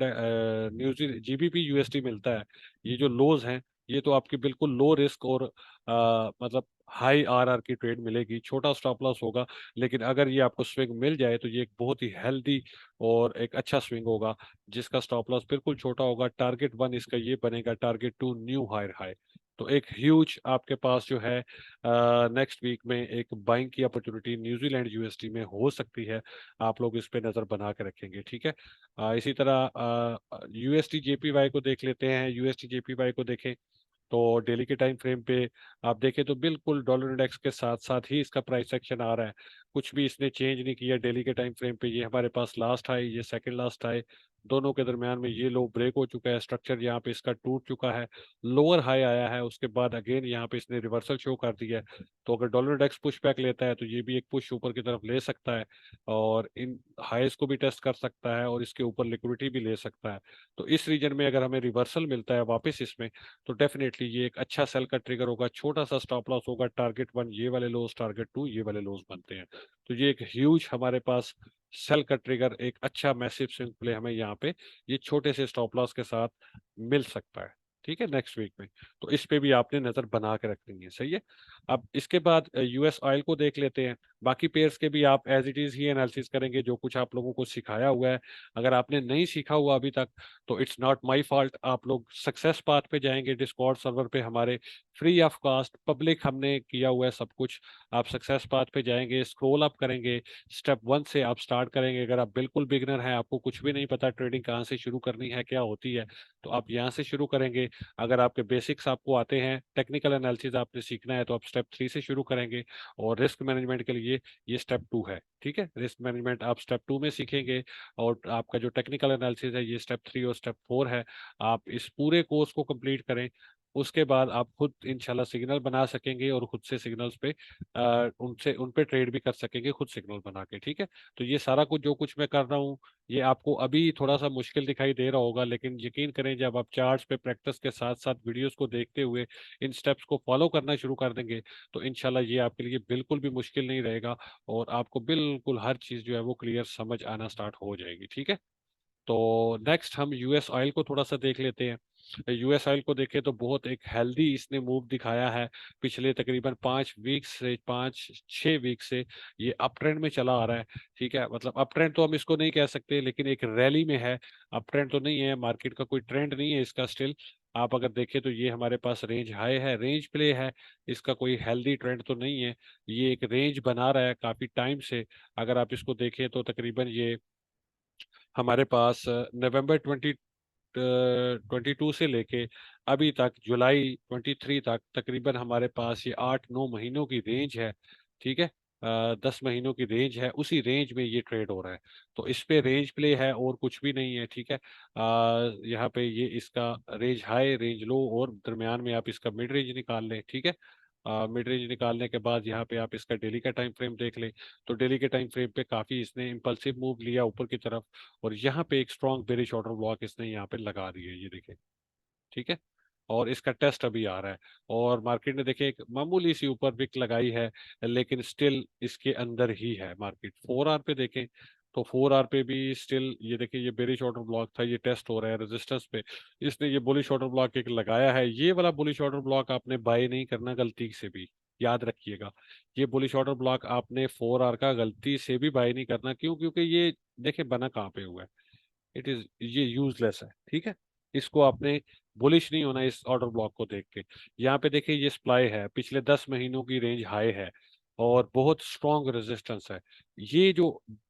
न्यूजी GBP USD मिलता है, ये जो लोज हैं ये तो आपकी बिल्कुल लो रिस्क और मतलब हाई RR की ट्रेड मिलेगी, छोटा स्टॉप लॉस होगा। लेकिन अगर ये आपको स्विंग मिल जाए तो ये एक बहुत ही हेल्दी और एक अच्छा स्विंग होगा, जिसका स्टॉप लॉस बिल्कुल छोटा होगा। टारगेट 1 इसका ये बनेगा, टारगेट 2 न्यू हायर हाई। तो एक ह्यूज आपके पास जो है नेक्स्ट वीक में एक बाइंग की अपॉर्चुनिटी न्यूजीलैंड USD में हो सकती है। आप लोग इस पे नजर बना के रखेंगे। ठीक है, इसी तरह USD JPY को देख लेते हैं। USD JPY को देखें तो डेली के टाइम फ्रेम पे आप देखें तो बिल्कुल डॉलर इंडेक्स के साथ साथ ही इसका प्राइस एक्शन आ रहा है, कुछ भी इसने चेंज नहीं किया। डेली के टाइम फ्रेम पे ये हमारे पास लास्ट हाई, ये सेकंड लास्ट हाई, दोनों के दरमियान में ये लो ब्रेक हो चुका है, स्ट्रक्चर यहाँ पे इसका टूट चुका है, लोअर हाई आया है, उसके बाद अगेन यहाँ पे इसने रिवर्सल शो कर दिया है। तो अगर डॉलर इंडेक्स पुश बैक लेता है तो ये भी एक पुश ऊपर की तरफ ले सकता है, और इन हाईज को भी टेस्ट कर सकता है, और इसके ऊपर लिक्विडिटी भी ले सकता है। तो इस रीजन में अगर हमें रिवर्सल मिलता है वापस इसमें तो डेफिनेटली ये एक अच्छा सेल का ट्रिगर होगा, छोटा सा स्टॉप लॉस होगा, टारगेट 1 ये वाले लोज, टारगेट 2 ये वाले लोज बनते हैं। तो ये एक ह्यूज हमारे पास सेल का ट्रिगर, एक अच्छा मैसिव स्विंग प्ले हमें यहाँ पे ये छोटे से स्टॉप लॉस के साथ मिल सकता है। ठीक है, नेक्स्ट वीक में तो इस पे भी आपने नजर बना के रखनी है। सही है, अब इसके बाद US ऑयल को देख लेते हैं। बाकी पेयर्स के भी आप एज इट इज ही एनालिसिस करेंगे, जो कुछ आप लोगों को सिखाया हुआ है। अगर आपने नहीं सीखा हुआ अभी तक तो इट्स नॉट माय फॉल्ट, आप लोग सक्सेस पाथ पे जाएंगे, डिस्कॉर्ड सर्वर पे हमारे फ्री ऑफ कॉस्ट पब्लिक हमने किया हुआ है सब कुछ। आप सक्सेस पाथ पे जाएंगे, स्क्रॉल अप करेंगे, स्टेप 1 से आप स्टार्ट करेंगे। अगर आप बिल्कुल बिगनर हैं, आपको कुछ भी नहीं पता ट्रेडिंग कहाँ से शुरू करनी है, क्या होती है, तो आप यहाँ से शुरू करेंगे। अगर आपके बेसिक्स आपको आते हैं, टेक्निकल एनालिसिस आपने सीखना है, तो आप स्टेप 3 से शुरू करेंगे। और रिस्क मैनेजमेंट के लिए ये स्टेप 2 है। ठीक है, रिस्क मैनेजमेंट आप स्टेप 2 में सीखेंगे, और आपका जो टेक्निकल एनालिसिस है ये स्टेप 3 और स्टेप 4 है। आप इस पूरे कोर्स को कंप्लीट करें, उसके बाद आप खुद इंशाल्लाह सिग्नल बना सकेंगे और खुद से सिग्नल्स पे उन पे ट्रेड भी कर सकेंगे खुद सिग्नल बना के। ठीक है, तो ये सारा कुछ जो कुछ मैं कर रहा हूँ ये आपको अभी थोड़ा सा मुश्किल दिखाई दे रहा होगा, लेकिन यकीन करें जब आप चार्ट्स पे प्रैक्टिस के साथ साथ वीडियोस को देखते हुए इन स्टेप्स को फॉलो करना शुरू कर देंगे तो इंशाल्लाह ये आपके लिए बिल्कुल भी मुश्किल नहीं रहेगा और आपको बिल्कुल हर चीज़ जो है वो क्लियर समझ आना स्टार्ट हो जाएगी। ठीक है, तो नेक्स्ट हम यूएस ऑयल को थोड़ा सा देख लेते हैं। यूएस ऑयल को देखें तो बहुत एक हेल्दी इसने मूव दिखाया है पिछले तकरीबन 5 वीक से 5-6 वीक से ये अप ट्रेंड में चला आ रहा है। ठीक है, मतलब अप ट्रेंड तो हम इसको नहीं कह सकते लेकिन एक रैली में है, अप ट्रेंड तो नहीं है, मार्केट का कोई ट्रेंड नहीं है इसका स्टिल। आप अगर देखें तो ये हमारे पास रेंज हाई है, रेंज प्ले है, इसका कोई हेल्दी ट्रेंड तो नहीं है, ये एक रेंज बना रहा है काफी टाइम से। अगर आप इसको देखें तो तकरीबन ये हमारे पास नवंबर 22 से लेके अभी तक जुलाई 23 तक तकरीबन हमारे पास ये 8-9 महीनों की रेंज है। ठीक है, 10 महीनों की रेंज है, उसी रेंज में ये ट्रेड हो रहा है, तो इस पे रेंज प्ले है और कुछ भी नहीं है। ठीक है, यहाँ पे ये इसका रेंज हाई रेंज लो और दरमियान में आप इसका मिड रेंज निकाल लें। ठीक है, मिड रेंज निकालने के बाद यहाँ पे आप इसका डेली का टाइम फ्रेम देख लें तो डेली के टाइम फ्रेम पे काफी इसने इम्पल्सिव मूव लिया ऊपर की तरफ और यहाँ पे एक स्ट्रॉन्ग बेरिश ऑर्डर ब्लॉक इसने यहाँ पे लगा दी है, ये देखें। ठीक है, और इसका टेस्ट अभी आ रहा है और मार्केट ने देखे एक मामूली सी ऊपर विक लगाई है लेकिन स्टिल इसके अंदर ही है मार्केट। 4 आवर पे देखें तो 4 आवर पे भी स्टिल ये देखिए ये बेरिश ऑर्डर ब्लॉक था, ये टेस्ट हो रहा है रेजिस्टेंस पे, इसने ये बुलिश ऑर्डर ब्लॉक एक लगाया है। ये वाला बुलिश ऑर्डर ब्लॉक आपने बाय नहीं करना गलती से भी, याद रखिएगा। ये बुलिश ऑर्डर ब्लॉक आपने 4 आवर का गलती से भी बाय नहीं करना, क्यों? क्योंकि ये देखे बना कहाँ पे हुआ है, इट इज ये यूजलेस है। ठीक है, इसको आपने बुलिश नहीं होना इस ऑर्डर ब्लॉक को देख के। यहाँ पे देखिए ये सप्लाई है, पिछले 10 महीनों की रेंज हाई है और बहुत स्ट्रॉन्ग रेजिस्टेंस है। ये जो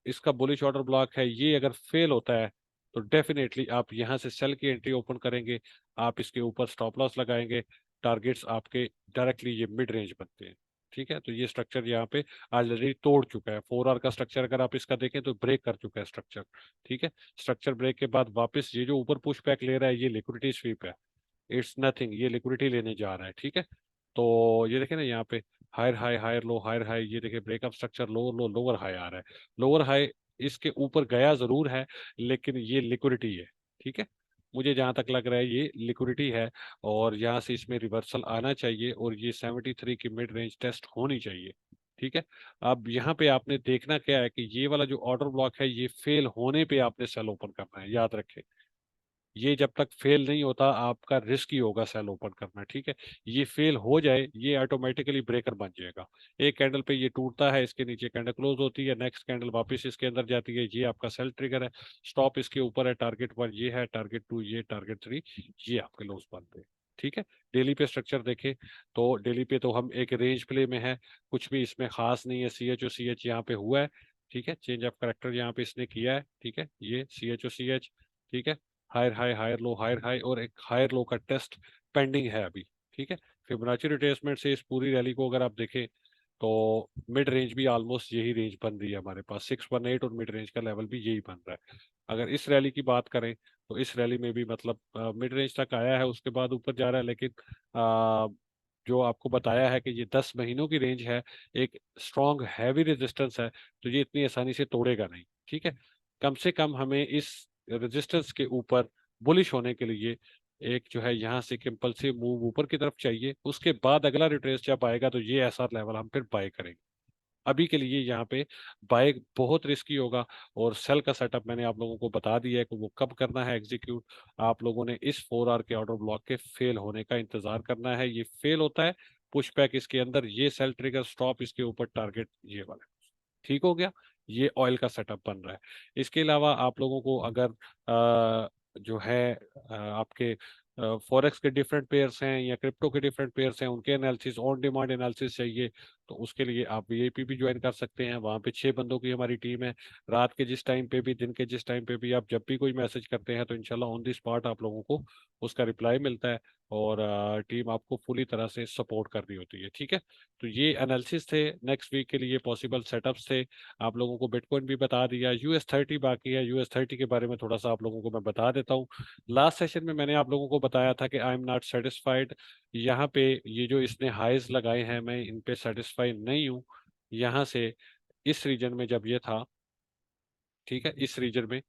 इसका बुलिश ऑर्डर ब्लॉक है ये अगर फेल होता है तो डेफिनेटली आप यहाँ से सेल की एंट्री ओपन करेंगे, आप इसके ऊपर स्टॉप लॉस लगाएंगे, टारगेट्स आपके डायरेक्टली ये मिड रेंज बनते हैं। ठीक है, तो ये स्ट्रक्चर यहाँ पे ऑलरेडी तोड़ चुका है। 4 आवर का स्ट्रक्चर अगर आप इसका देखें तो ब्रेक कर चुका है स्ट्रक्चर। ठीक है, स्ट्रक्चर ब्रेक के बाद वापस ये जो ऊपर पुश बैक ले रहा है ये लिक्विडिटी स्वीप है, इट्स नथिंग, ये लिक्विडिटी लेने जा रहा है। ठीक है, तो ये देखें ना यहाँ पे higher high higher low higher high, ये देखें breakup structure lower low lower high आ रहा है, लोअर हाई इसके ऊपर गया जरूर है लेकिन ये लिक्विडिटी है। ठीक है, मुझे जहां तक लग रहा है ये लिक्विडिटी है और यहाँ से इसमें रिवर्सल आना चाहिए और ये 73 की मिड रेंज टेस्ट होनी चाहिए। ठीक है, अब यहाँ पे आपने देखना क्या है कि ये वाला जो ऑर्डर ब्लॉक है ये फेल होने पे आपने सेल ओपन करना है, याद रखें। ये जब तक फेल नहीं होता आपका रिस्क ही होगा सेल ओपन करना। ठीक है, ये फेल हो जाए ये ऑटोमेटिकली ब्रेकर बन जाएगा। एक कैंडल पे ये टूटता है, इसके नीचे कैंडल क्लोज होती है, नेक्स्ट कैंडल वापस इसके अंदर जाती है, ये आपका सेल ट्रिगर है। स्टॉप इसके ऊपर है, टारगेट 1 ये है, टारगेट 2 ये, टारगेट 3 ये आपके लॉस बनते हैं। ठीक है, डेली पे स्ट्रक्चर देखें तो डेली पे तो हम एक रेंज प्ले में है, कुछ भी इसमें खास नहीं है। C H O C H यहाँ पे हुआ है। ठीक है, चेंज ऑफ करेक्टर यहाँ पे इसने किया है। ठीक है, ये C H O C H. ठीक है, हायर हाई हायर हाई और एक हायर लो का टेस्ट पेंडिंग है अभी। ठीक है, फिबोनाची रिट्रेसमेंट से इस पूरी रैली को अगर आप देखें तो मिड रेंज भी ऑलमोस्ट यही रेंज बन रही है हमारे पास 618 और मिड रेंज का लेवल भी यही बन रहा है। अगर इस रैली की बात करें तो इस रैली में भी मतलब मिड रेंज तक आया है, उसके बाद ऊपर जा रहा है, लेकिन आ, जो आपको बताया है कि ये 10 महीनों की रेंज है, एक स्ट्रॉन्ग हैवी रेजिस्टेंस है, तो ये इतनी आसानी से तोड़ेगा नहीं। ठीक है, कम से कम हमें इस रेजिस्टेंस के ऊपर बुलिश होने के लिए एक जो है यहाँ से कंपल्सिव मूव ऊपर की तरफ चाहिए, उसके बाद अगला रिट्रेस जब आएगा तो ये ऐसा लेवल हम फिर बाय करेंगे। अभी के लिए यहाँ पे बाय बहुत रिस्की होगा और सेल का सेटअप मैंने आप लोगों को बता दिया है कि वो कब करना है एग्जीक्यूट। आप लोगों ने इस 4 आवर के ऑर्डर ब्लॉक के फेल होने का इंतजार करना है, ये फेल होता है पुश बैक इसके अंदर, ये सेल ट्रिगर स्टॉप इसके ऊपर, टारगेट ये वाला। ठीक हो गया, ये ऑयल का सेटअप बन रहा है। इसके अलावा आप लोगों को अगर जो है आपके फॉरेक्स के डिफरेंट पेयर्स हैं या क्रिप्टो के डिफरेंट पेयर्स हैं उनके एनालिसिस ऑन डिमांड एनालिसिस चाहिए तो उसके लिए आप वीआईपी भी ज्वाइन कर सकते हैं। वहाँ पे 6 बंदों की हमारी टीम है। रात के जिस टाइम पे भी, दिन के जिस टाइम पे भी आप जब भी कोई मैसेज करते हैं तो इंशाल्लाह ऑन द स्पॉट आप लोगों को उसका रिप्लाई मिलता है, और टीम आपको पूरी तरह से सपोर्ट कर रही होती है। ठीक है, तो ये एनालिसिस थे नेक्स्ट वीक के लिए, पॉसिबल सेटअप्स थे। आप लोगों को बिटकॉइन भी बता दिया, US30 बाकी है। US30 के बारे में थोड़ा सा आप लोगों को मैं बता देता हूँ। लास्ट सेशन में मैंने आप लोगों को बताया था कि आई एम नॉट सेटिस्फाइड। यहाँ पे ये जो इसने हाइज लगाए हैं, मैं इन पे सेटिस्फाई नहीं हूँ। यहाँ से इस रीजन में जब ये था, ठीक है, इस रीजन में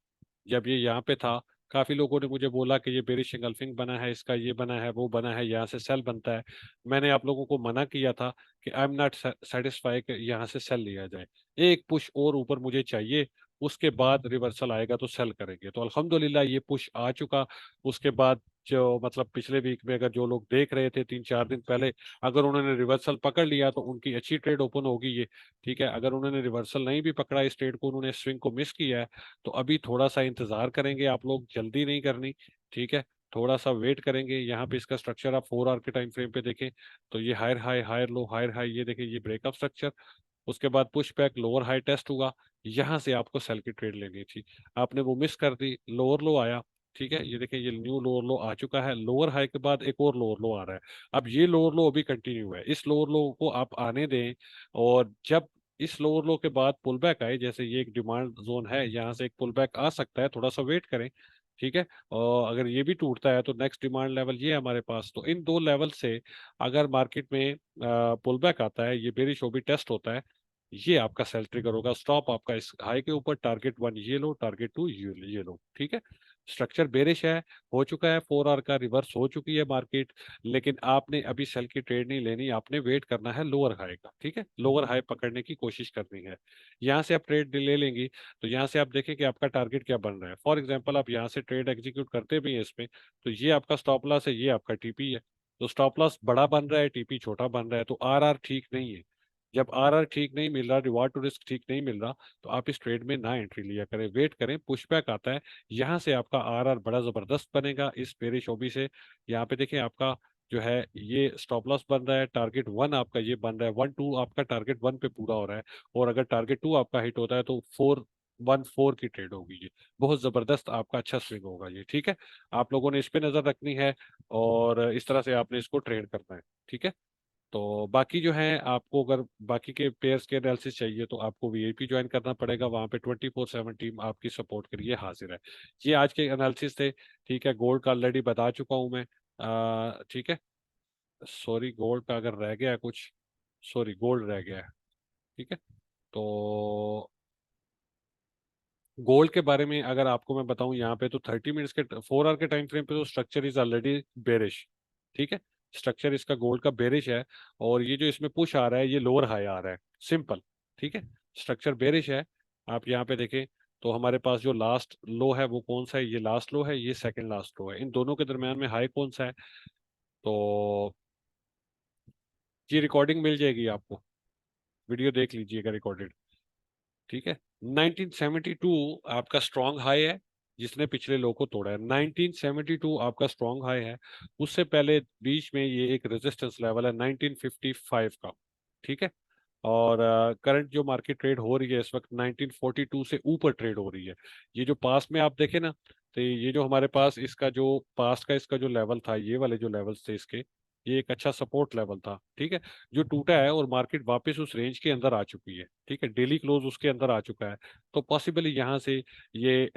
जब ये यहाँ पे था, काफी लोगों ने मुझे बोला कि ये बेरिश एंगल्फिंग बना है, इसका ये बना है, वो बना है, यहाँ से सेल बनता है। मैंने आप लोगों को मना किया था कि आई एम नॉट सेटिस्फाई कि यहाँ से सेल लिया जाए, एक पुश और ऊपर मुझे चाहिए, उसके बाद रिवर्सल आएगा तो सेल करेंगे। तो अल्हम्दुलिल्लाह ये पुश आ चुका। उसके बाद जो मतलब पिछले वीक में अगर जो लोग देख रहे थे 3-4 दिन पहले, अगर उन्होंने रिवर्सल पकड़ लिया तो उनकी अच्छी ट्रेड ओपन होगी ये। ठीक है, अगर उन्होंने रिवर्सल नहीं भी पकड़ा, इस ट्रेड को, उन्होंने स्विंग को मिस किया है, तो अभी थोड़ा सा इंतजार करेंगे आप लोग, जल्दी नहीं करनी। ठीक है, थोड़ा सा वेट करेंगे। यहाँ पे इसका स्ट्रक्चर आप 4 आवर के टाइम फ्रेम पे देखें तो ये higher high, higher low, higher high, ये देखें ये ब्रेकअप स्ट्रक्चर। उसके बाद push back, lower high test हुआ, यहाँ से आपको सेल की ट्रेड लेनी थी, आपने वो मिस कर दी, लोअर लो आया। ठीक है, ये देखें ये न्यू लोअर लो आ चुका है, लोअर हाई के बाद एक और लोअर लो आ रहा है। अब ये लोअर लो अभी कंटिन्यू है, इस लोअर लो को आप आने दें, और जब इस लोअर लो के बाद पुल बैक आए, जैसे ये एक डिमांड जोन है, यहाँ से एक पुल बैक आ सकता है, थोड़ा सा वेट करें। ठीक है, और अगर ये भी टूटता है तो नेक्स्ट डिमांड लेवल ये है हमारे पास। तो इन दो लेवल से अगर मार्केट में पुल बैक आता है, ये बेरिश ओबी टेस्ट होता है, ये आपका सेल ट्रिगर होगा। स्टॉप आपका इस हाई के ऊपर, टारगेट 1 ये लो, टारगेट 2 ये लो। ठीक है, स्ट्रक्चर बेरिश है, हो चुका है, 4 आवर का रिवर्स हो चुकी है मार्केट, लेकिन आपने अभी सेल की ट्रेड नहीं लेनी, आपने वेट करना है लोअर हाई का। ठीक है, लोअर हाई पकड़ने की कोशिश करनी है। यहाँ से आप ट्रेड ले लेंगी तो यहाँ से आप देखें कि आपका टारगेट क्या बन रहा है। फॉर एग्जाम्पल आप यहाँ से ट्रेड एग्जीक्यूट करते भी हैं इसमें, तो ये आपका स्टॉप लॉस है, ये आपका टीपी है। तो स्टॉप लॉस बड़ा बन रहा है, टीपी छोटा बन रहा है, तो आर ठीक नहीं है। जब आर ठीक नहीं मिल रहा, रिवार्ड टू रिस्क ठीक नहीं मिल रहा, तो आप इस ट्रेड में ना एंट्री लिया करें, वेट करें, पुशबैक आता है, यहाँ से आपका आर बड़ा जबरदस्त बनेगा इस बेरिश ओबी से। यहाँ पे देखें आपका जो है ये स्टॉप लॉस बन रहा है, टारगेट 1 आपका ये बन रहा है, 1-2 आपका टारगेट 1 पे पूरा हो रहा है, और अगर टारगेट 2 आपका हिट होता है तो 4-1-4 की ट्रेड होगी, ये बहुत जबरदस्त आपका अच्छा स्विंग होगा ये। ठीक है, आप लोगों ने इस पे नजर रखनी है, और इस तरह से आपने इसको ट्रेड करना है। ठीक है, तो बाकी जो है, आपको अगर बाकी के पेयर्स के एनालिसिस चाहिए तो आपको वीआईपी ज्वाइन करना पड़ेगा, वहां पे 24/7 टीम आपकी सपोर्ट के लिए हाजिर है। ये आज के एनालिसिस थे। ठीक है, गोल्ड का ऑलरेडी बता चुका हूं मैं। ठीक है, सॉरी गोल्ड का अगर रह गया है कुछ, सॉरी गोल्ड रह गया है। ठीक है, तो गोल्ड के बारे में अगर आपको मैं बताऊं, यहाँ पे तो 30 मिनट्स के 4 आवर के टाइम फ्रेम पे तो स्ट्रक्चर इज ऑलरेडी बेरिश। ठीक है, स्ट्रक्चर इसका गोल्ड का बेरिश है, और ये जो इसमें पुश आ रहा है ये लोअर हाई आ रहा है, सिंपल। ठीक है, स्ट्रक्चर बेरिश है। आप यहाँ पे देखें तो हमारे पास जो लास्ट लो है वो कौन सा है, ये लास्ट लो है, ये सेकंड लास्ट लो है, इन दोनों के दरम्यान में हाई कौन सा है, तो ये रिकॉर्डिंग मिल जाएगी आपको, वीडियो देख लीजिएगा रिकॉर्डेड। ठीक है, 1972 आपका स्ट्रॉन्ग हाई है, जिसने पिछले लो को तोड़ा है, 1972 आपका स्ट्रॉन्ग हाई है। उससे पहले बीच में ये एक रेजिस्टेंस लेवल है 1955 का। ठीक है, और करंट जो मार्केट ट्रेड हो रही है इस वक्त 1942 से ऊपर ट्रेड हो रही है। ये जो पास में आप देखें ना, तो ये जो हमारे पास इसका जो पास का इसका जो लेवल था, ये वाले जो लेवल्स थे इसके, ये एक अच्छा सपोर्ट लेवल था। ठीक है, जो टूटा है, और मार्केट वापस उस रेंज के अंदर आ चुकी है। ठीक है, डेली क्लोज उसके अंदर आ चुका है, तो पॉसिबली यहाँ से ये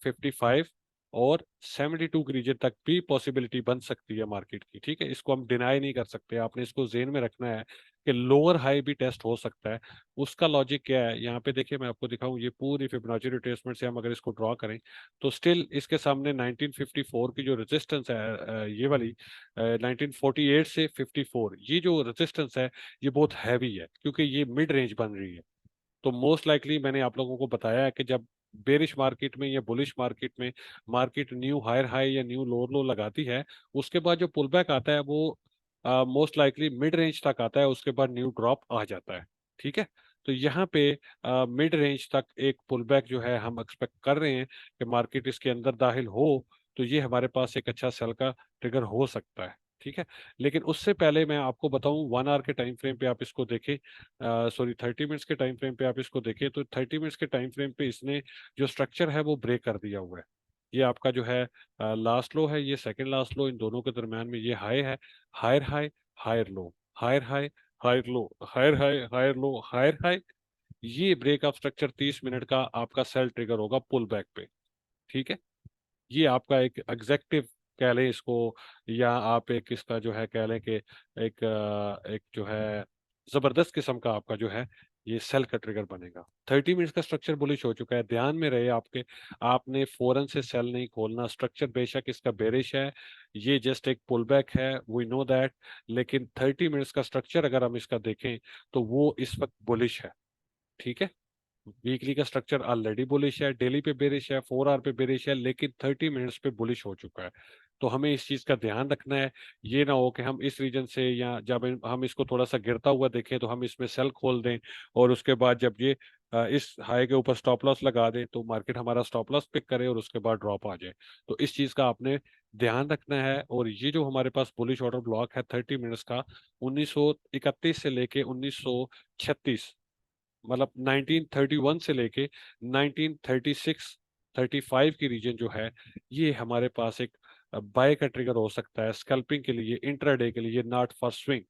55 और 72 के रीजन तक भी पॉसिबिलिटी बन सकती है मार्केट की। ठीक है, इसको हम डिनाई नहीं कर सकते, आपने इसको जेन में रखना है कि लोअर हाई भी टेस्ट हो सकता है। उसका लॉजिक क्या है, यहाँ पे देखिए मैं आपको दिखाऊं, ये पूरी फिबोनाची रिट्रेसमेंट से हम अगर इसको ड्रॉ करें तो स्टिल इसके सामने 1954 की जो रेजिस्टेंस है, ये वाली 1948 से 54, ये जो रेजिस्टेंस है ये बहुत हैवी है, क्योंकि ये मिड रेंज बन रही है। तो मोस्ट लाइकली मैंने आप लोगों को बताया है कि जब बेरिश मार्केट में या बुलिश मार्केट में मार्केट न्यू हायर हाई या न्यू लोअर लो लगाती है, उसके बाद जो पुल बैक आता है वो मोस्ट लाइकली मिड रेंज तक आता है, उसके बाद न्यू ड्रॉप आ जाता है। ठीक है, तो यहाँ पे मिड रेंज तक एक पुल बैक जो है हम एक्सपेक्ट कर रहे हैं कि मार्केट इसके अंदर दाखिल हो, तो ये हमारे पास एक अच्छा सेल का ट्रिगर हो सकता है। ठीक है। लेकिन उससे पहले मैं आपको बताऊं 1 आवर के टाइम फ्रेम पे आप इसको देखें, सॉरी 30 मिनट्स के टाइम फ्रेम पे आप इसको देखें, तो 30 मिनट्स के टाइम फ्रेम पे इसने जो स्ट्रक्चर है वो ब्रेक कर दिया हुआ है। ये आपका जो है लास्ट लो है, ये सेकंड लास्ट लो, इन दोनों के दरम्यान में ये हाई है, higher high, higher low, higher high, higher low, higher high, higher low, higher high. ये ब्रेक ऑफ स्ट्रक्चर 30 मिनट का आपका सेल ट्रिगर होगा पुल बैक पे। ठीक है। ये आपका एक एग्जेक्टिव कह लें इसको, या आप एक इसका जो है कह लें कि एक जो है जबरदस्त किस्म का आपका जो है ये सेल का ट्रिगर बनेगा। 30 मिनट्स का स्ट्रक्चर बुलिश हो चुका है, ध्यान में रहे आपके, आपने फौरन से सेल नहीं खोलना। स्ट्रक्चर बेशक इसका बेरिश है, ये जस्ट एक पुल बैक है, वी नो दैट, लेकिन 30 मिनट्स का स्ट्रक्चर अगर हम इसका देखें तो वो इस वक्त बुलिश है। ठीक है। वीकली का स्ट्रक्चर ऑलरेडी बुलिश है, डेली पे बेरिश है, 4 आवर पे बेरिश है, लेकिन 30 मिनट्स पे बुलिश हो चुका है। तो हमें इस चीज का ध्यान रखना है। ये ना हो कि हम इस रीजन से, या जब हम इसको थोड़ा सा गिरता हुआ देखें तो हम इसमें सेल खोल दें, और उसके बाद जब ये इस हाई के ऊपर स्टॉप लॉस लगा दें तो मार्केट हमारा स्टॉप लॉस पिक करे और उसके बाद ड्रॉप आ जाए। तो इस चीज का आपने ध्यान रखना है। और ये जो हमारे पास बुलिश ऑर्डर ब्लॉक है 30 मिनट्स का, 1931 से लेके 1936, मतलब 1931 से लेके 1936 35 की रीजन जो है, ये हमारे पास एक बाय का ट्रिगर हो सकता है स्कैल्पिंग के लिए, इंट्राडे के लिए, not for swing.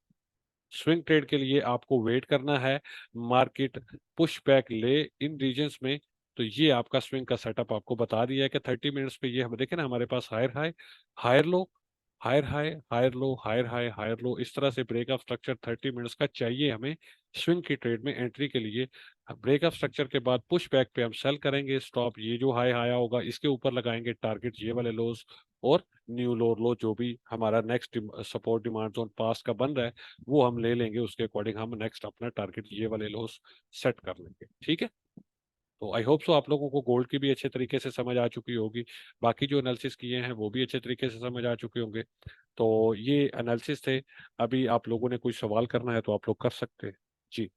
Swing trade के लिए आपको वेट करना है, मार्केट पुश बैक ले इन रीजन्स में। तो ये आपका स्विंग का सेटअप आपको बता दिया है कि 30 मिनट्स पे ये हम देखें ना, हमारे पास higher high, higher low, higher high, higher low, higher high, higher low, इस तरह से ब्रेक ऑफ स्ट्रक्चर 30 मिनट्स का चाहिए हमें स्विंग की ट्रेड में एंट्री के लिए। ब्रेक ऑफ स्ट्रक्चर के बाद पुश बैक पे हम सेल करेंगे, स्टॉप ये जो हाई आया होगा इसके ऊपर लगाएंगे, टारगेट ये वाले लोज, और न्यू लोअर लो जो भी हमारा नेक्स्ट सपोर्ट डिमांड जोन पास का बन रहा है वो हम ले लेंगे, उसके अकॉर्डिंग हम नेक्स्ट अपना टारगेट ये वाले लोस सेट कर लेंगे। ठीक है। तो आई होप सो आप लोगों को गोल्ड की भी अच्छे तरीके से समझ आ चुकी होगी, बाकी जो एनालिसिस किए हैं वो भी अच्छे तरीके से समझ आ चुके होंगे। तो ये एनालिसिस थे। अभी आप लोगों ने कोई सवाल करना है तो आप लोग कर सकते हैं। जी।